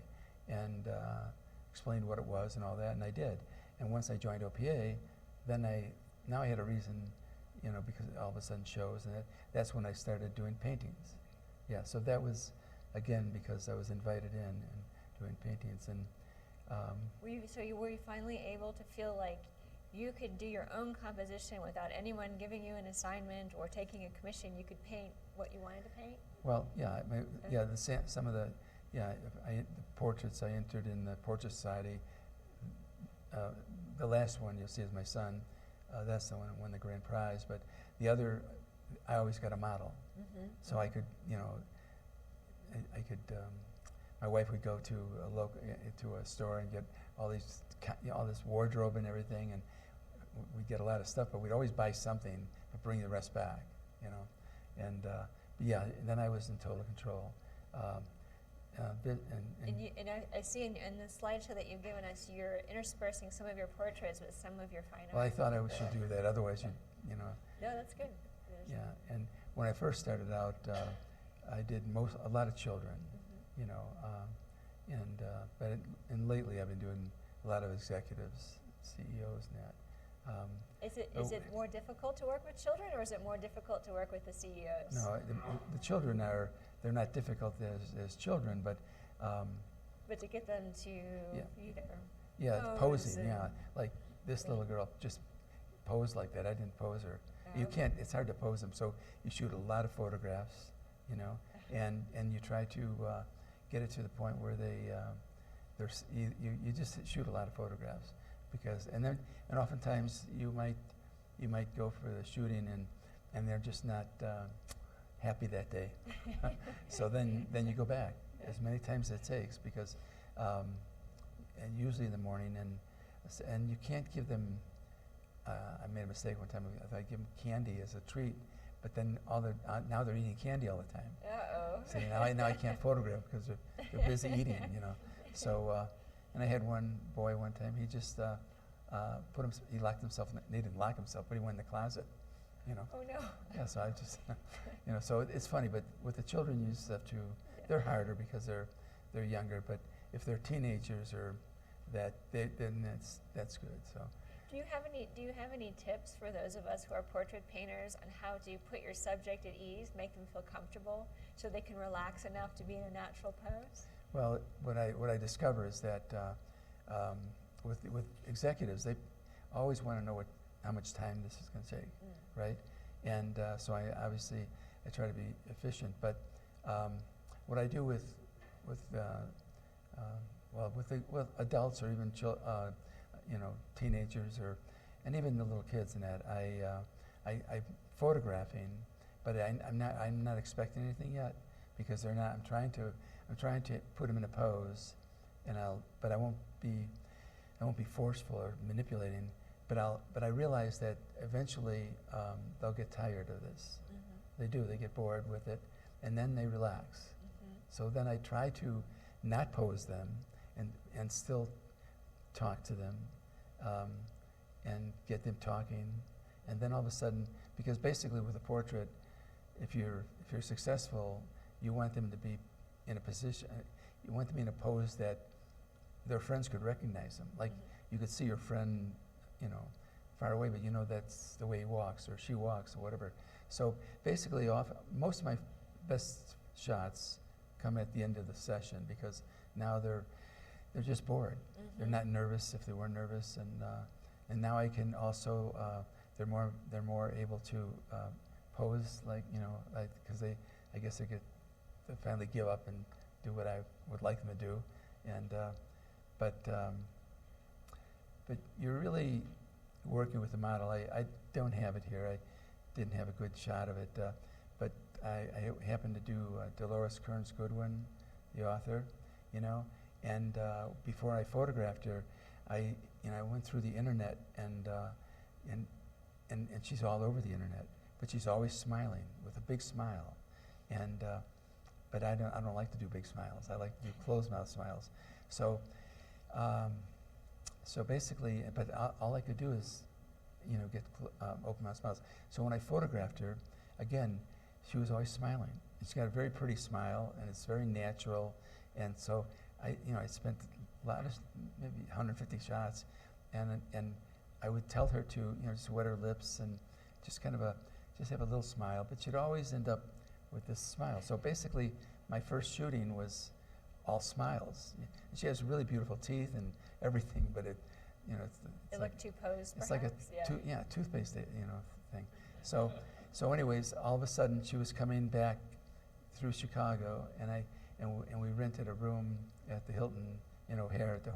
and explained what it was and all that, and I did. And once I joined OPA, then now I had a reason, because all of a sudden shows, and that's when I started doing paintings. Yeah, so that was, again, because I was invited in and doing paintings. And Were you finally able to feel like you could do your own composition without anyone giving you an assignment or taking a commission? You could paint what you wanted to paint? well, yeah, some of the portraits I entered in the Portrait Society. The last one you'll see is my son. That's the one that won the grand prize. But the other, I always got a model, so I could, my wife would go to a store and get all this wardrobe and everything, and we'd get a lot of stuff. But we'd always buy something, but bring the rest back, And then I was in total control. I see in the slideshow that you've given us, you're interspersing some of your portraits with some of your fine art. Well, I thought I should do that. Otherwise, you know. No, that's good. Yeah, and when I first started out, I did a lot of children, but lately I've been doing a lot of executives, CEOs, and that. Is it more difficult to work with children, or is it more difficult to work with the CEOs? No, the children they're not difficult as children, but. But to get them to, posing, like this little girl just posed like that. I didn't pose her. You can't. It's hard to pose them. So you shoot a lot of photographs, and you try to get it to the point where you just shoot a lot of photographs, and oftentimes you might go for the shooting and they're just not happy that day. So then you go back as many times as it takes, because and usually in the morning, and you can't give them. I made a mistake one time. I thought I'd give them candy as a treat, but then now they're eating candy all the time. Uh-oh. So now I can't photograph because they're busy eating, So, and I had one boy one time. He just he locked himself. He didn't lock himself, but he went in the closet. Oh no. Yeah, so I just, so it's funny. But with the children, you just have to. They're harder because they're younger. But if they're teenagers or that, then that's good. So. Do you have any tips for those of us who are portrait painters on how to put your subject at ease, make them feel comfortable, so they can relax enough to be in a natural pose? Well, what I discover is that with executives, they always want to know how much time this is going to take, right? And so I try to be efficient. But what I do with adults or even teenagers and even the little kids and that, I photographing, but I'm not expecting anything yet, because they're not. I'm trying to put them in a pose, but I won't be forceful or manipulating. But I realize that eventually they'll get tired of this. They do. They get bored with it, and then they relax. So then I try to not pose them and still talk to them. And get them talking, and then all of a sudden, because basically with a portrait, if you're successful, you want them to be in a position, you want them in a pose that their friends could recognize them. Like you could see your friend, far away, but you know that's the way he walks or she walks or whatever. So basically, most of my best shots come at the end of the session because now they're just bored. They're not nervous if they were nervous, and now I can also they're more able to pose like because I guess they finally give up and do what I would like them to do, and but you're really working with the model. I don't have it here. I didn't have a good shot of it, but I happened to do Dolores Kearns Goodwin, the author, and before I photographed her, I went through the internet and she's all over the internet, but she's always smiling with a big smile, and but I don't like to do big smiles. I like to do closed mouth smiles. So so basically, but all I could do is get open mouth smiles. So when I photographed her, again, she was always smiling. She's got a very pretty smile, and it's very natural. And so I spent a lot of maybe 150 shots, and I would tell her to just wet her lips and just kind of just have a little smile. But she'd always end up with this smile. So basically, my first shooting was all smiles. She has really beautiful teeth and everything, but it looked too posed. It's perhaps? like a toothpaste thing. So anyways, all of a sudden she was coming back through Chicago, and we rented a room at the Hilton in O'Hare, at the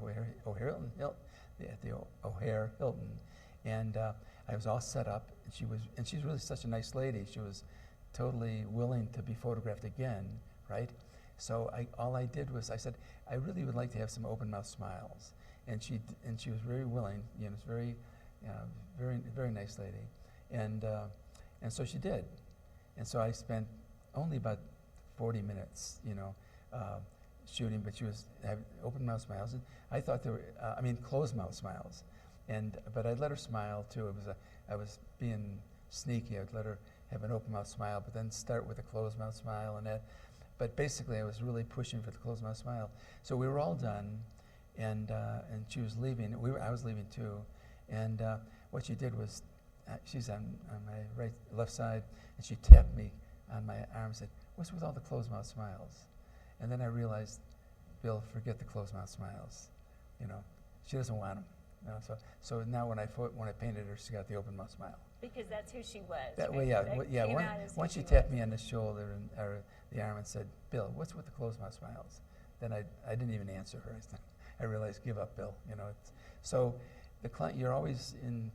O'Hare Hilton, and I was all set up, and she's really such a nice lady. She was totally willing to be photographed again, right? So all I did was I said, I really would like to have some open mouth smiles, and she was very willing. It's very very nice lady, and so she did, and so I spent only about 40 minutes, shooting, but she was having open mouth smiles, and I thought they were, closed mouth smiles, but I'd let her smile too. I was being sneaky. I'd let her have an open mouth smile, but then start with a closed mouth smile and that. But basically, I was really pushing for the closed mouth smile. So we were all done, and she was leaving. I was leaving too, and what she did was, she's on my left side, and she tapped me on my arm and said, "What's with all the closed mouth smiles?" And then I realized, Bill, forget the closed mouth smiles. She doesn't want them. So now when I painted her, she got the open mouth smile. Because that's who she was. That right? way, yeah, That yeah. came out as who Once she she tapped was. me on the shoulder or the arm and said, "Bill, what's with the closed mouth smiles?" Then I didn't even answer her. I realized, give up, Bill. So the client, you're always in,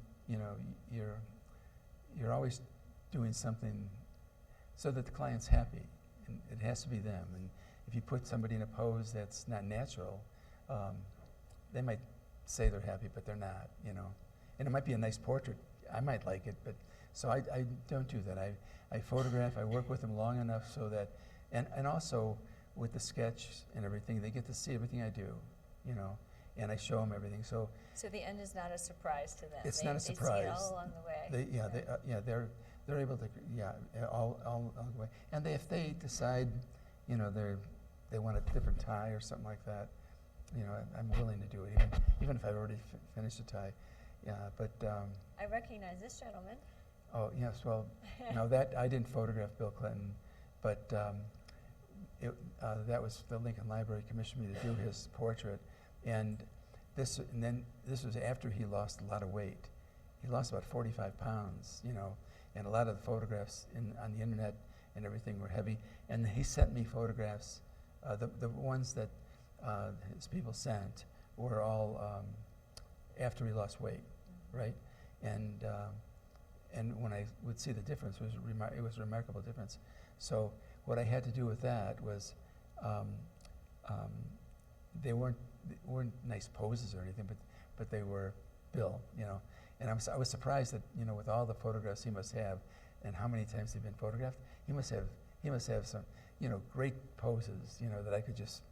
you're always doing something so that the client's happy, and it has to be them. And if you put somebody in a pose that's not natural, they might say they're happy, but they're not. And it might be a nice portrait. I might like it, but so I don't do that. I photograph. I work with them long enough so that, and also with the sketch and everything, they get to see everything I do, and I show them everything. So the end is not a surprise to them. it's They not a see surprise. it all along the way. They're able to, all along the way. And if they decide, they want a different tie or something like that, I'm willing to do it, even if I've already finished a tie. Yeah, but. I recognize this gentleman. Oh yes, well, no, that I didn't photograph Bill Clinton, but that was the Lincoln Library commissioned me to do his portrait, and then this was after he lost a lot of weight. He lost about 45 pounds, and a lot of the photographs on the internet and everything were heavy. And he sent me photographs. The ones that his people sent were all after he lost weight, right? And when I would see the difference, it was a remarkable difference. So what I had to do with that was, they weren't nice poses or anything, but they were Bill, And I was surprised that with all the photographs he must have, and how many times they've been photographed, he must have some great poses, that I could just,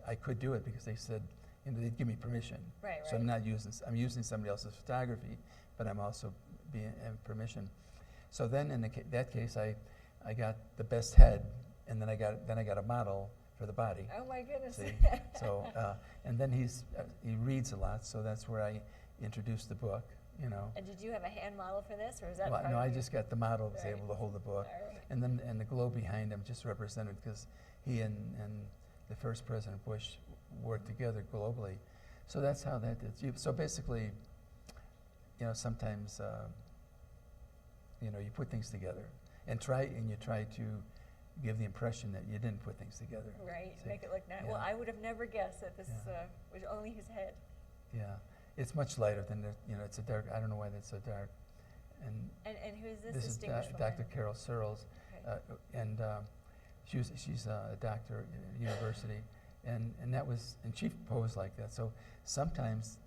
I could do it because they said, they'd give me permission. Right. So I'm using somebody else's photography, but I'm also being permission. So then in that case, I got the best head, and then I got a model for the body. Oh my goodness. See? So and then he reads a lot, so that's where I introduced the book, you know. And did you have a hand model for this, or is that Well, part no, of I your- just got the model, was Right. able to hold the book. All right. And then, and the globe behind him just represented, because he and the first President Bush worked together globally. So that's how that did. So basically, you know, sometimes, you know, you put things together and you try to give the impression that you didn't put things together. Right, See? make it look nice. Yeah. Well, I would have never guessed that this Yeah. was only his head. Yeah, it's much lighter than the, you know, it's a dark, I don't know why that's so dark. And And who is this this is distinguished woman? Dr. Carol Searles, Okay. and she's a doctor at university, and that was, and she posed like that. So sometimes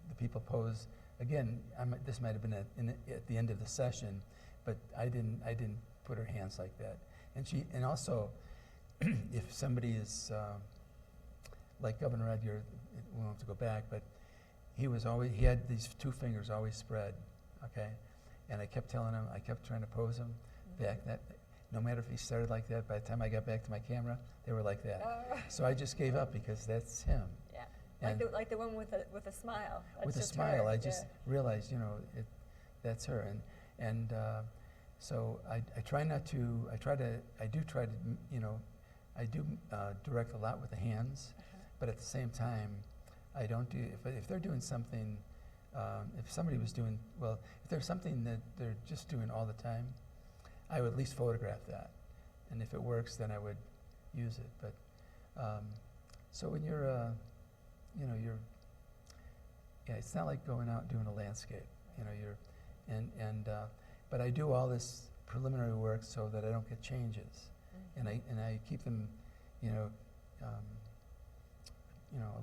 the people pose, again, this might have been at the end of the session, but I didn't put her hands like that. And also, if somebody is, like Governor Ed, we won't have to go back, but he had these two fingers always spread, okay? And I kept telling him, I kept trying to pose him back, that no matter if he started like that, by the time I got back to my camera, they were like that. Oh. So I just gave up, because that's him. Yeah, And like the one with a smile. That's with a just smile, her. I just Yeah. realized, you know, that's her. And so I try not to, I do try to, you know, I do direct a lot with the hands, but at the same time, I don't do, if they're doing something, if somebody was doing, well, if there's something that they're just doing all the time, I would at least photograph that. And if it works, then I would use it. But, so when you're, you know, yeah, it's not like going out and doing a landscape, you know, but I do all this preliminary work so that I don't get changes. And I keep them, you know,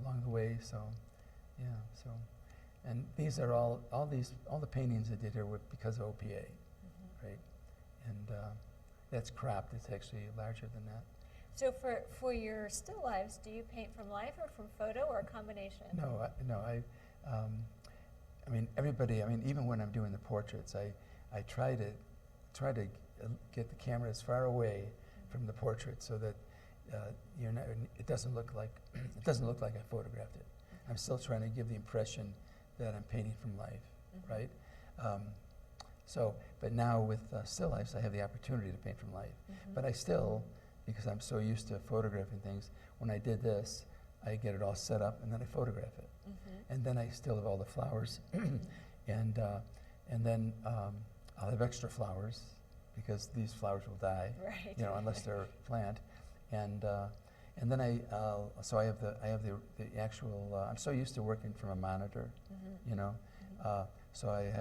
along the way. So, yeah. So, and these are all the paintings I did here were because of OPA, right? And that's cropped. It's actually larger than that. So for your still lifes, do you paint from life or from photo or a combination? No, I mean, everybody. I mean, even when I'm doing the portraits, I try to get the camera as far away from the portrait so that it doesn't look like I photographed it. I'm still trying to give the impression that I'm painting from life, right? So, but now with still lifes, I have the opportunity to paint from life. But I still, because I'm so used to photographing things, when I did this, I get it all set up and then I photograph it. And then I still have all the flowers, and then I'll have extra flowers because these flowers will die, Right. you know, unless they're plant. And then so I have the actual. I'm so used to working from a monitor, you know. So I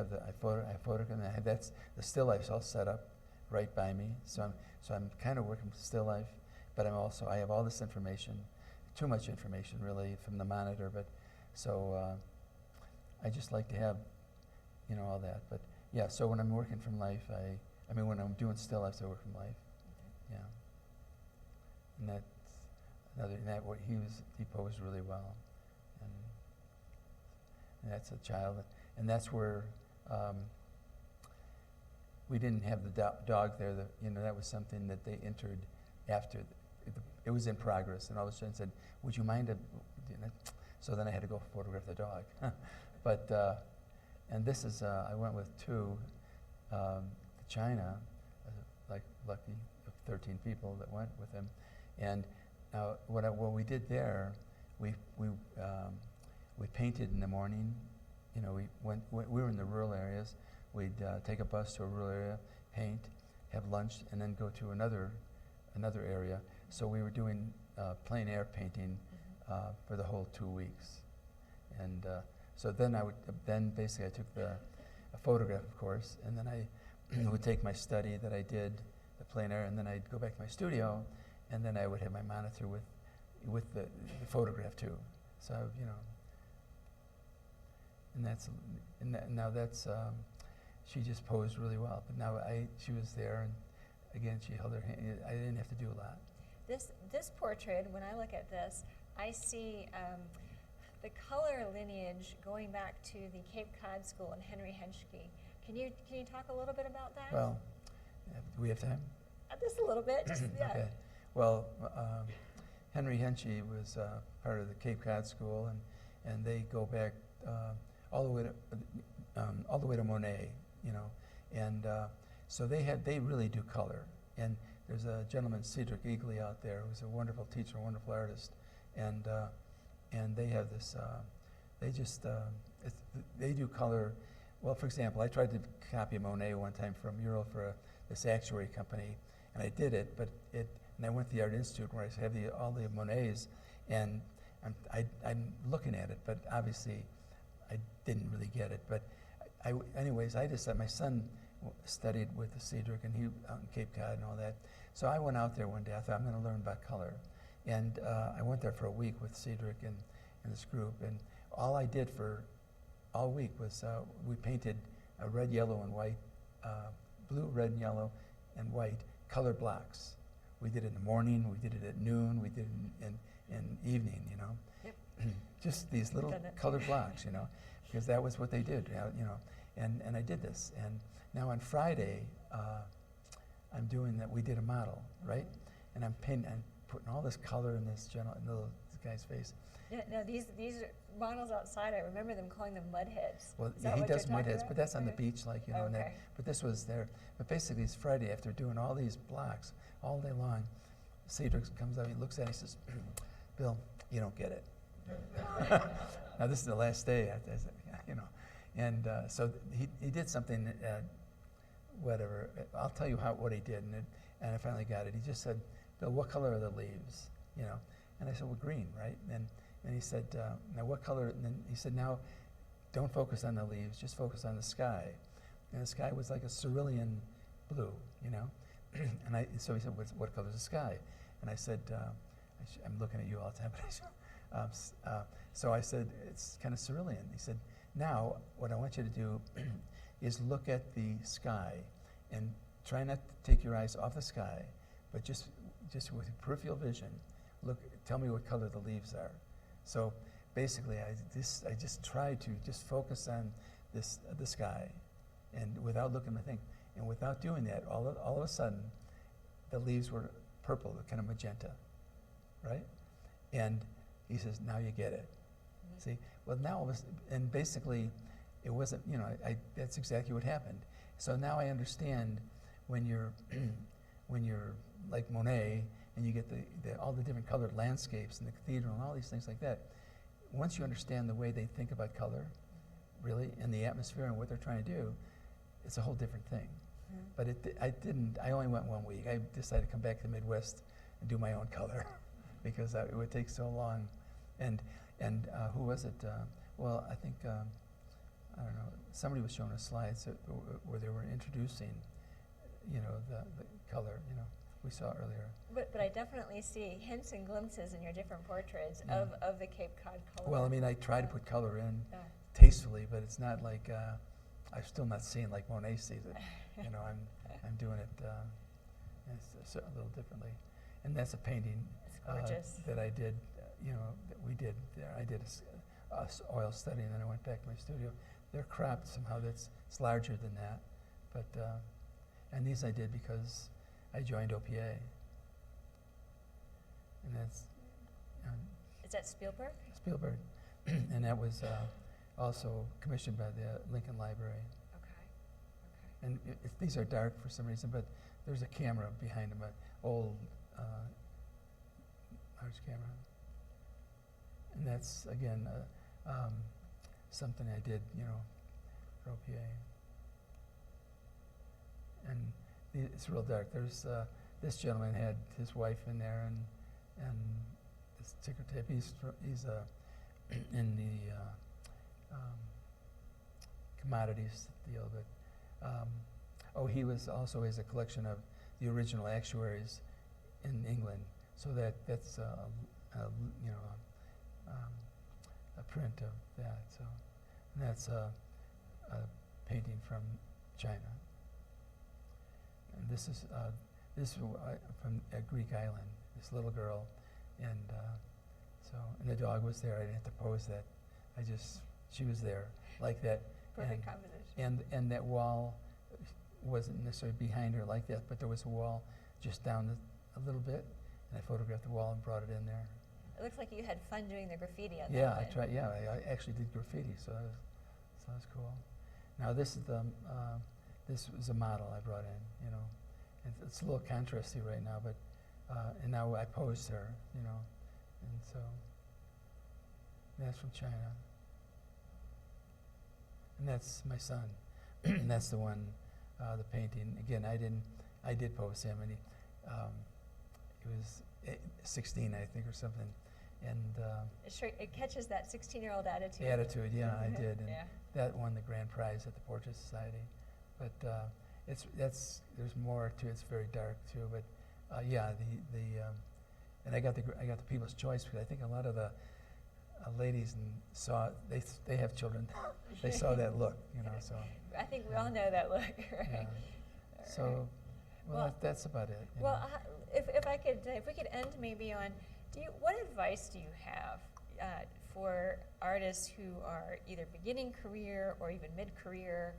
photograph, and I have the still life's all set up right by me. So I'm kind of working with still life, but I have all this information, too much information really from the monitor. But so I just like to have, you know, all that. But yeah, so when I'm working from life, I mean when I'm doing still lifes, I work from life. Yeah. And that's another. And that he posed really well, and that's a child. And that's where we didn't have the dog there. You know, that was something that they entered after. It was in progress, and all of a sudden said, "Would you mind?" So then I had to go photograph the dog. But and this is I went with two to China, like lucky of 13 people that went with him. And now what we did there, we painted in the morning. You know, we were in the rural areas. We'd take a bus to a rural area, paint, have lunch, and then go to another area. So we were doing plein air painting for the whole 2 weeks. And so then basically I took a photograph, of course, and then I would take my study that I did, the plein air, and then I'd go back to my studio, and then I would have my monitor with the photograph too. So, you know. And now that's she just posed really well. But now she was there, and again she held her hand. I didn't have to do a lot. This portrait, when I look at this, I see the color lineage going back to the Cape Cod School and Henry Henschke. Can you talk a little bit about that? Well, do we have time? Just a little bit. Just, yeah. Okay. Well, Henry Henschke was part of the Cape Cod School, and they go back all the way to Monet, you know, and so they really do color. And there's a gentleman, Cedric Eagley, out there who's a wonderful teacher, a wonderful artist, and they have this. They do color. Well, for example, I tried to copy Monet one time for a mural for this actuary company, and I did it, and I went to the Art Institute where I have all the Monets, and I'm looking at it, but obviously I didn't really get it. But anyways, I decided, my son studied with the Cedric, and he out in Cape Cod and all that. So I went out there one day. I thought, I'm going to learn about color, and I went there for a week with Cedric and this group, and all I did for all week was we painted red, yellow, and white, blue, red, and yellow, and white color blocks. We did it in the morning, we did it at noon, we did it in evening, you know. Yep. Just these little color blocks, you know, because that was what they did, you know. And I did this, and now on Friday, I'm doing that. We did a model, right? And I'm putting all this color in this guy's face. Yeah, no, these are models outside. I remember them calling them mud heads. Well, Is yeah, that he what does you're mud talking heads, about? but that's on the Okay. beach, like, you know. And Okay. but this was there. But basically, it's Friday after doing all these blocks all day long. Cedric comes up, he looks at it, he says, "Bill, you don't get it." Now this is the last day, you know, and so he did something. Whatever, I'll tell you what he did, and I finally got it. He just said, "Bill, what color are the leaves?" You know, and I said, "Well, green, right?" And he said, "Now what color?" And then he said, "Now, don't focus on the leaves, just focus on the sky." And the sky was like a cerulean blue, you know. And so he said, "What color is the sky?" And I said, "I'm looking at you all the time." But so I said, "It's kind of cerulean." He said, "Now, what I want you to do is look at the sky and try not to take your eyes off the sky, but just with peripheral vision, tell me what color the leaves are." So basically, I just tried to just focus on the sky, and without looking at the thing, and without doing that, all of a sudden, the leaves were purple, kind of magenta, right? And he says, "Now you get it." Mm-hmm. See, well now and basically, it wasn't, you know, that's exactly what happened. So now I understand when you're like Monet and you get all the different colored landscapes and the cathedral and all these things like that. Once you understand the way they think about color, really, and the atmosphere and what they're trying to do, it's a whole different thing. Mm-hmm. But I only went 1 week. I decided to come back to the Midwest and do my own color because it would take so long. And who was it? Well, I think, I don't know, somebody was showing us slides where they were introducing, you know, the color, you know, we saw earlier. But I definitely see hints and glimpses in your different portraits of the Cape Cod color. Well, I mean, I try to put color in Yeah. tastefully, but it's not like, I'm still not seeing like Monet sees it. You know, I'm doing it a little differently. And that's a painting It's gorgeous. that I did, you know, that we did there. I did a oil study, and then I went back to my studio. They're cropped somehow. It's larger than that, but and these I did because I joined OPA, and that's Is that Spielberg? Spielberg, and that was also commissioned by the Lincoln Library. Okay. And these are dark for some reason, but there's a camera behind them, an old large camera, and that's again something I did, you know, for OPA. And it's real dark. There's this gentleman had his wife in there, and this ticker tape. He's in the commodities deal, but he was also has a collection of the original actuaries in England. So that's you know a print of that. So and that's a painting from China. And this is from a Greek island. This little girl, and and the dog was there. I didn't have to pose that. She was there like that. Perfect composition. And that wall wasn't necessarily behind her like that, but there was a wall just down a little bit, and I photographed the wall and brought it in there. It looks like you had fun doing the graffiti on that. Yeah, I tried. Yeah, I actually did graffiti, so that So that's cool. Now this is the this was a model I brought in. You know, it's a little contrasty right now, but and now I posed her. You know, and so that's from China, and that's my son. And that's the one, the painting. Again, I did pose him, and he was 16, I think, or something. And It catches that 16-year-old attitude. the attitude, yeah, I did, and Yeah. that won the grand prize at the Portrait Society. But there's more to it. It's very dark too. But yeah, and I got the People's Choice because I think a lot of the ladies saw they have children. They saw that look, you know. So I think we all know that look, right? yeah. So well, that's about it. You Well, know. if we could end maybe on, what advice do you have for artists who are either beginning career or even mid-career,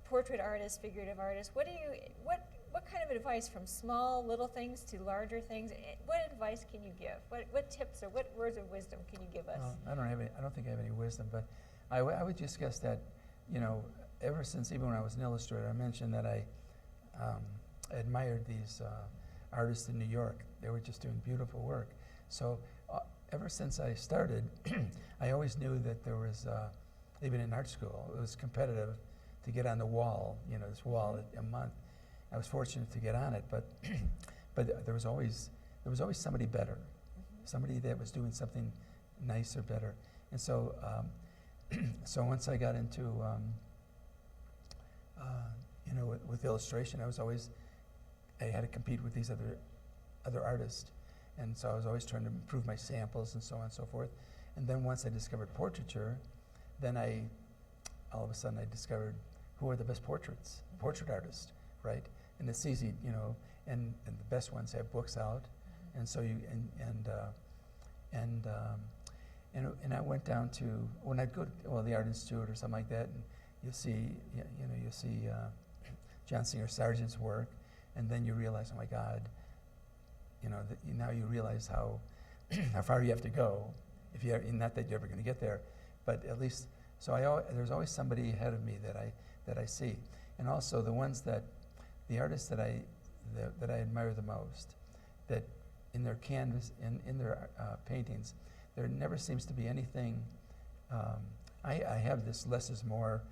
portrait artists, figurative artists? What kind of advice, from small little things to larger things? What advice can you give? What tips or what words of wisdom can you give us? Well, I don't think I have any wisdom, but I would just guess that, you know, ever since, even when I was an illustrator, I mentioned that I admired these artists in New York. They were just doing beautiful work. So ever since I started, I always knew that there was, even in art school, it was competitive to get on the wall, you know, this wall a month. I was fortunate to get on it, but but there was always somebody better, somebody that was doing something nice or better. And so so once I got into you know, with illustration, I had to compete with these other artists, and so I was always trying to improve my samples and so on and so forth. And then once I discovered portraiture, then all of a sudden I discovered who are the best portrait artists, right? And it's easy, you know, and the best ones have books out, and so and I went down to, when I'd go to the Art Institute or something like that, and you'll see John Singer Sargent's work, and then you realize, oh my God, you know, now you realize how far you have to go, not that you're ever going to get there, but at least, so there's always somebody ahead of me that I see, and also the artists that I admire the most, that in their canvas, in their paintings, there never seems to be anything. I have this less is more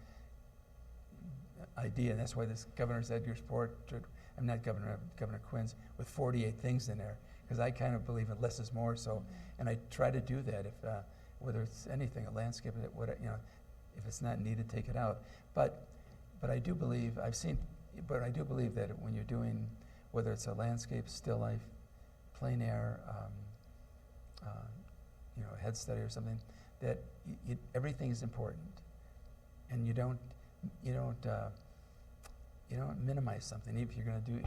idea, and that's why this Governor Edgar's portrait, I'm not Governor Quinn's, with 48 things in there, because I kind of believe in less is more. So, and I try to do that. If whether it's anything, a landscape, you know, if it's not needed, take it out. But I do believe I do believe that when you're doing, whether it's a landscape, still life, plein air, you know, head study or something, that everything is important, and you don't minimize something. If you're going to do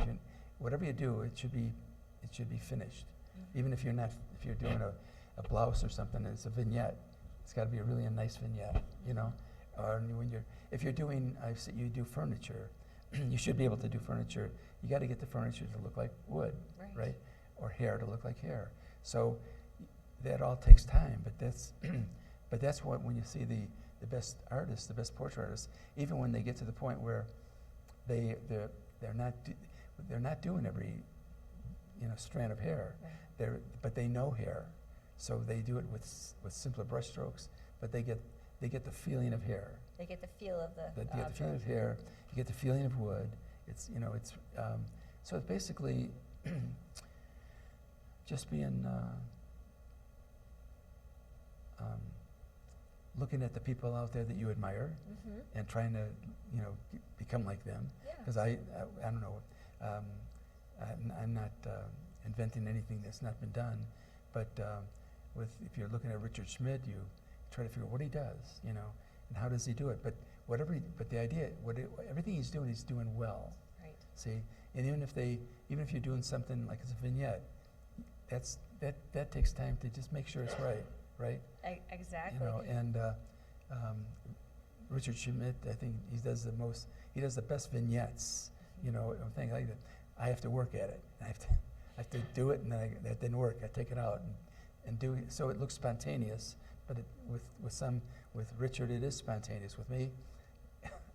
whatever you do, it should be finished. Even if you're doing a blouse or something, and it's a vignette, it's got to be a really nice vignette, you know. Or if you're doing, you do furniture, you should be able to do furniture. You got to get the furniture to look like wood, right? Or hair to look like hair. So that all takes time, but that's what, when you see the best artists, the best portrait artists, even when they get to the point where they're not doing every, you know, strand of hair, but they know hair, so they do it with simpler brush strokes, but they get the feeling of hair. They get the feel of the You get the feeling of hair. You get the feeling of wood. It's, you know, it's so it's basically just being looking at the people out there that you admire and trying to, you know, become like them. Because I don't know, I'm not inventing anything that's not been done, but if you're looking at Richard Schmid, you try to figure out what he does, you know, and how does he do it. But the idea, everything he's doing well. Right. See, and even if you're doing something like as a vignette, that takes time to just make sure it's right? Exactly. You know, and Richard Schmidt, I think he does the best vignettes, you know, things like that. I have to work at it. I have to do it, and then that didn't work. I take it out and do it so it looks spontaneous, but with Richard, it is spontaneous. With me,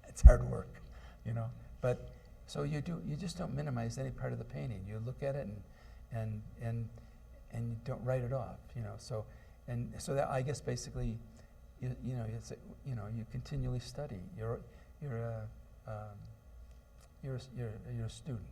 it's hard work, you know. But so you just don't minimize any part of the painting. You look at it and you don't write it off, you know. So that, I guess, basically, you continually study. You're a student.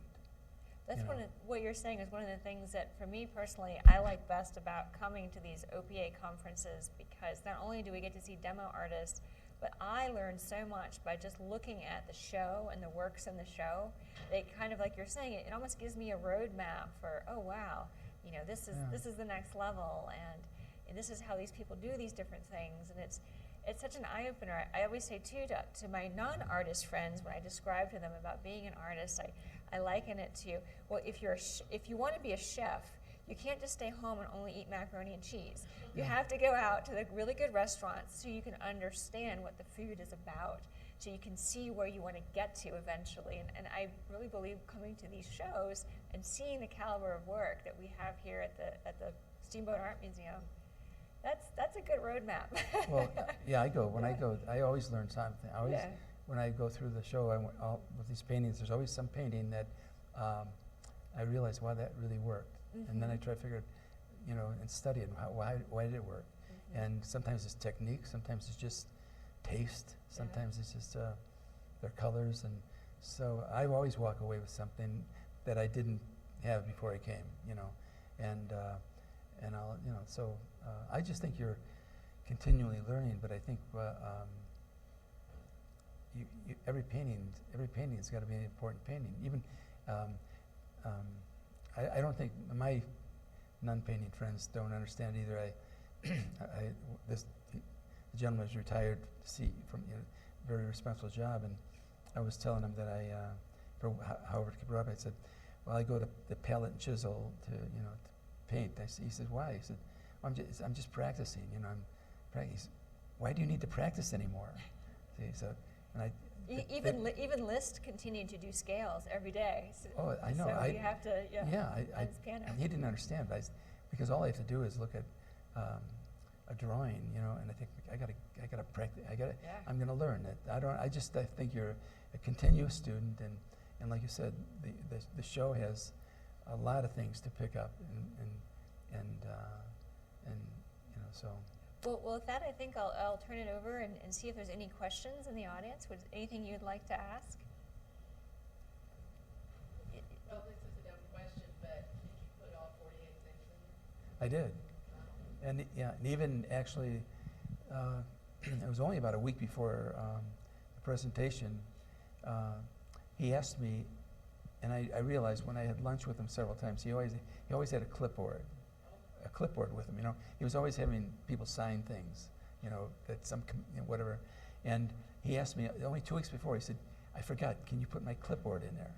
That's you know. what you're saying is one of the things that, for me personally, I like best about coming to these OPA conferences, because not only do we get to see demo artists, but I learn so much by just looking at the show and the works in the show. They kind of, like you're saying, it almost gives me a roadmap for, oh wow, you know, this is the next level, and this is how these people do these different things, and it's such an eye-opener. I always say too to my non-artist friends, when I describe to them about being an artist, I liken it to, well, if you want to be a chef, you can't just stay home and only eat macaroni and cheese. You have to go out to the really good restaurants so you can understand what the food is about, so you can see where you want to get to eventually. And I really believe coming to these shows and seeing the caliber of work that we have here at the Steamboat Art Museum, that's a good roadmap. Well, yeah, when I go, I always learn something. When I go through the show, with these paintings, there's always some painting that I realize, wow, that really worked. Mm-hmm. And then I try to figure, you know, and study it. Why did it work? Mm-hmm. And sometimes it's technique, sometimes it's just taste, sometimes it's just their colors. And so I always walk away with something that I didn't have before I came, you know. And I'll, you know, so I just think you're continually learning, but I think every painting's got to be an important painting. Even I don't think my non-painting friends don't understand either. The gentleman is retired from a very responsible job, and I was telling him that for however to keep it up, I said, well, I go to the palette and chisel to paint. He said, why? He said, well, I'm just practicing. You know, I'm practicing. Why do you need to practice anymore? See, so, and even Liszt continued to do scales every day. So, oh, I know. So you have to, on his piano. And he didn't understand, but because all I have to do is look at a drawing, you know, and I think I gotta practice. I'm gonna learn it. I think you're a continuous student, and like you said, the show has a lot of things to pick up, and you know, so. Well, with that, I think I'll turn it over and see if there's any questions in the audience. Was anything you'd like to ask? Well, this is a dumb question, but did you put all 48 things in there? I did. And and even actually, it was only about a week before the presentation, he asked me, and I realized when I had lunch with him several times, he always had a clipboard with him. You know, he was always having people sign things, you know, that whatever. And he asked me only 2 weeks before. He said, "I forgot. Can you put my clipboard in there?"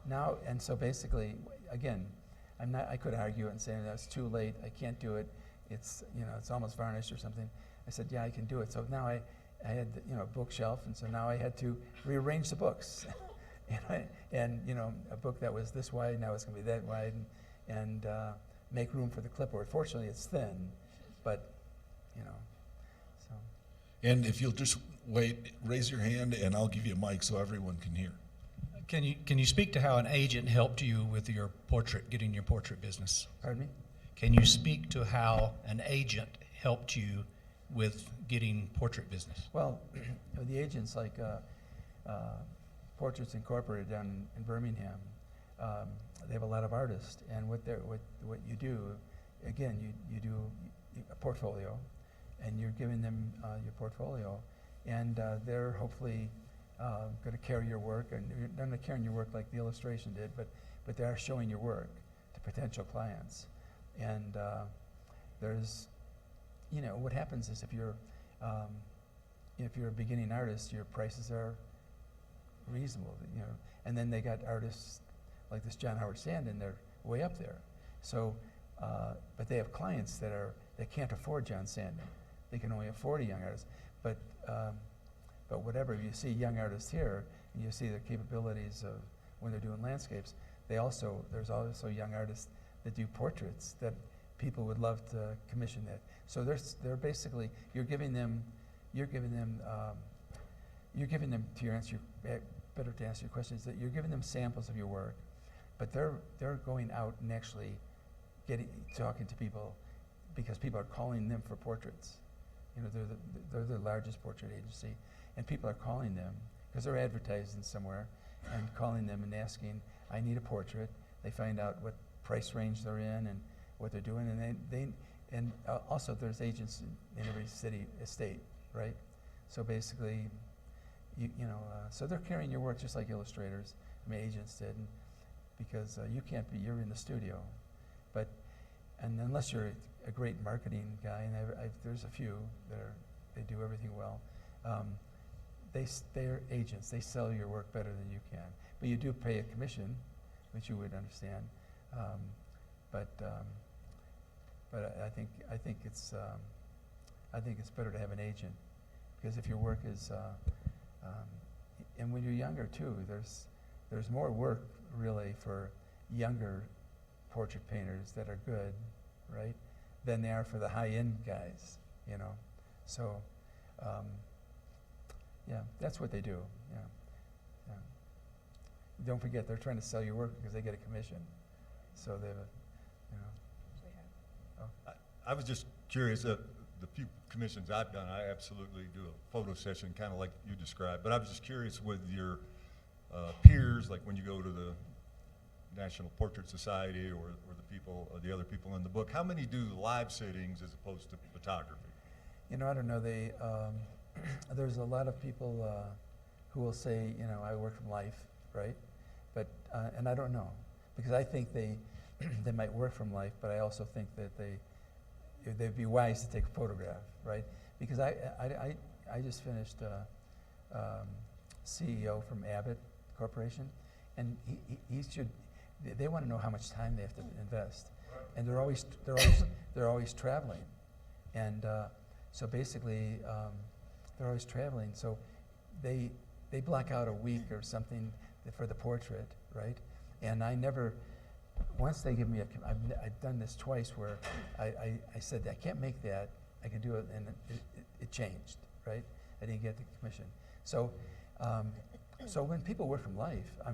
Now, and so basically, again, I could argue it and say that's too late. I can't do it. It's it's almost varnished or something. I said, yeah, I can do it. So now I had a bookshelf, and so now I had to rearrange the books. And a book that was this wide, now it's going to be that wide, and make room for the clipboard. Fortunately, it's thin, but so. And if you'll just wait, raise your hand, and I'll give you a mic so everyone can hear. Can you speak to how an agent helped you with your getting your portrait business? Pardon me? Can you speak to how an agent helped you with getting portrait business? Well, the agents like Portraits Incorporated down in Birmingham, they have a lot of artists, and what you do, again, you do a portfolio, and you're giving them your portfolio, and they're hopefully going to carry your work, and they're not carrying your work like the illustration did, but they are showing your work to potential clients. And there's, what happens is if you're a beginning artist, your prices are reasonable, and then they got artists like this John Howard Sand, and they're way up there. So, but they have clients that can't afford John Sandon. They can only afford a young artist. But whatever, you see young artists here, and you see their capabilities of when they're doing landscapes. There's also young artists that do portraits that people would love to commission that. So they're basically, you're giving them, to your answer, better to answer your question, is that you're giving them samples of your work, but they're going out and actually talking to people, because people are calling them for portraits. You know, they're the largest portrait agency, and people are calling them because they're advertising somewhere and calling them and asking, I need a portrait. They find out what price range they're in and what they're doing, and also there's agents in every city, estate, right? So basically, so they're carrying your work just like illustrators, agents did, because you can't be, you're in the studio, and unless you're a great marketing guy, and there's a few that they do everything well, they're agents, they sell your work better than you can, but you do pay a commission, which you would understand, but I think it's better to have an agent, because if your work is and when you're younger too, there's more work really for younger portrait painters that are good, right, than there are for the high-end guys, you know. So, yeah, that's what they do. Yeah, yeah. Don't forget, they're trying to sell your work because they get a commission. So they, I was just curious. The few commissions I've done, I absolutely do a photo session, kind of like you described. But I was just curious with your peers, like when you go to the National Portrait Society or the other people in the book, how many do live sittings as opposed to photography? You know, I don't know. There's a lot of people who will say, you know, I work from life, right? But and I don't know, because I think they might work from life, but I also think that they'd be wise to take a photograph, right? Because I just finished CEO from Abbott Corporation, and he should. They want to know how much time they have to invest, and they're always traveling, and so basically they're always traveling. So they block out a week or something for the portrait, right? And I never. Once they give me I've done this twice where I said, I can't make that, I can do it, and it changed, right? I didn't get the commission. So, so when people work from life, I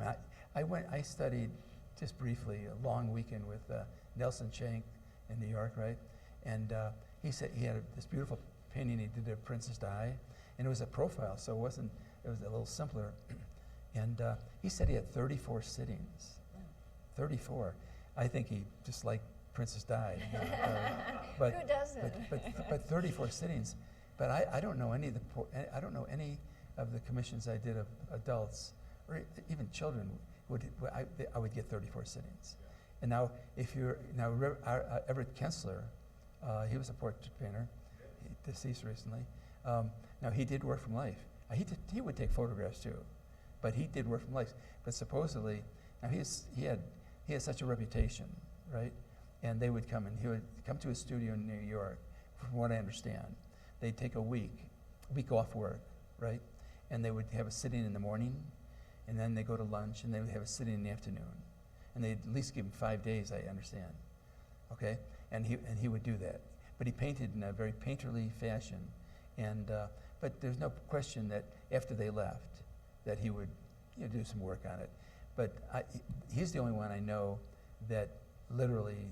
mean, I studied just briefly a long weekend with Nelson Schenck in New York, right? And he said he had this beautiful painting he did of Princess Di, and it was a profile, so it was a little simpler. And he said he had 34 sittings. 34. I think he just liked Princess Di. You know, but who doesn't? But 34 sittings. But I don't know any of the commissions I did of adults or even children I would get 34 sittings. And now Everett Kensler, he was a portrait painter, deceased recently. Now he did work from life. He would take photographs too, but he did work from life. But supposedly, now he had such a reputation, right? And they would come, and he would come to his studio in New York, from what I understand. They'd take a week off work, right? And they would have a sitting in the morning, and then they go to lunch, and they would have a sitting in the afternoon. And they'd at least give him 5 days, I understand, okay? And he would do that. But he painted in a very painterly fashion. And, but there's no question that after they left, that he would do some work on it. But he's the only one I know that literally,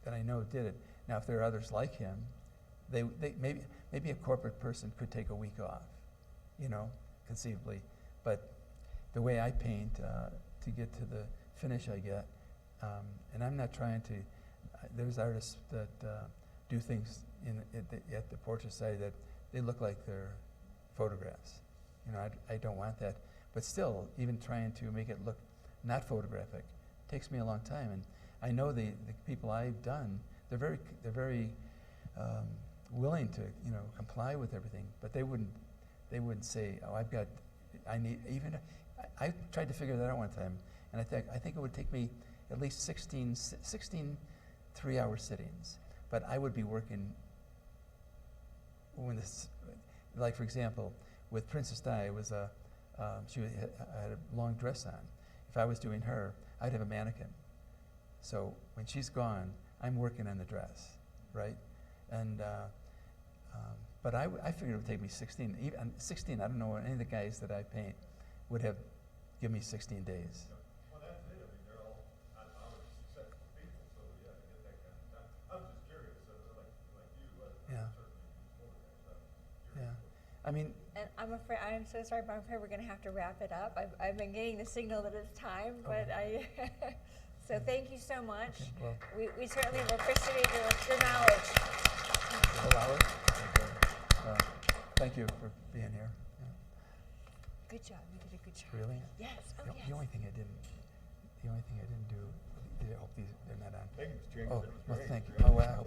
that I know did it. Now, if there are others like him, they maybe a corporate person could take a week off, you know, conceivably. But the way I paint, to get to the finish I get, and I'm not trying to. There's artists that do things at the Portrait Society that they look like they're photographs. You know, I don't want that. But still, even trying to make it look not photographic takes me a long time. And I know the people I've done, they're very willing to comply with everything. But they wouldn't say, oh, I tried to figure that out one time, and I think it would take me at least 16 3-hour sittings. But I would be working like for example, with Princess Di, it was she had a long dress on. If I was doing her, I'd have a mannequin. So when she's gone, I'm working on the dress, right? And, but I figured it would take me 16, even 16, I don't know, any of the guys that I paint would have given me 16 days. Well, that's it. I mean, they're all successful people, so yeah, I get that kind of stuff. I was just curious, like you, Yeah. certainly use photographs. Yeah, I mean, And I'm afraid, I'm so sorry, but I'm afraid we're gonna have to wrap it up. I've been getting the signal that it's time, but so thank you so much. well, We certainly appreciate your knowledge. whole hour? Thank you for being here. Yeah. Good job, you did a good job. Really? Yes, oh The yes. only thing I didn't do, I hope they're not on. Thank you, Mr. Chambers. Oh, That was well, great. thank you. Really. Oh, wow.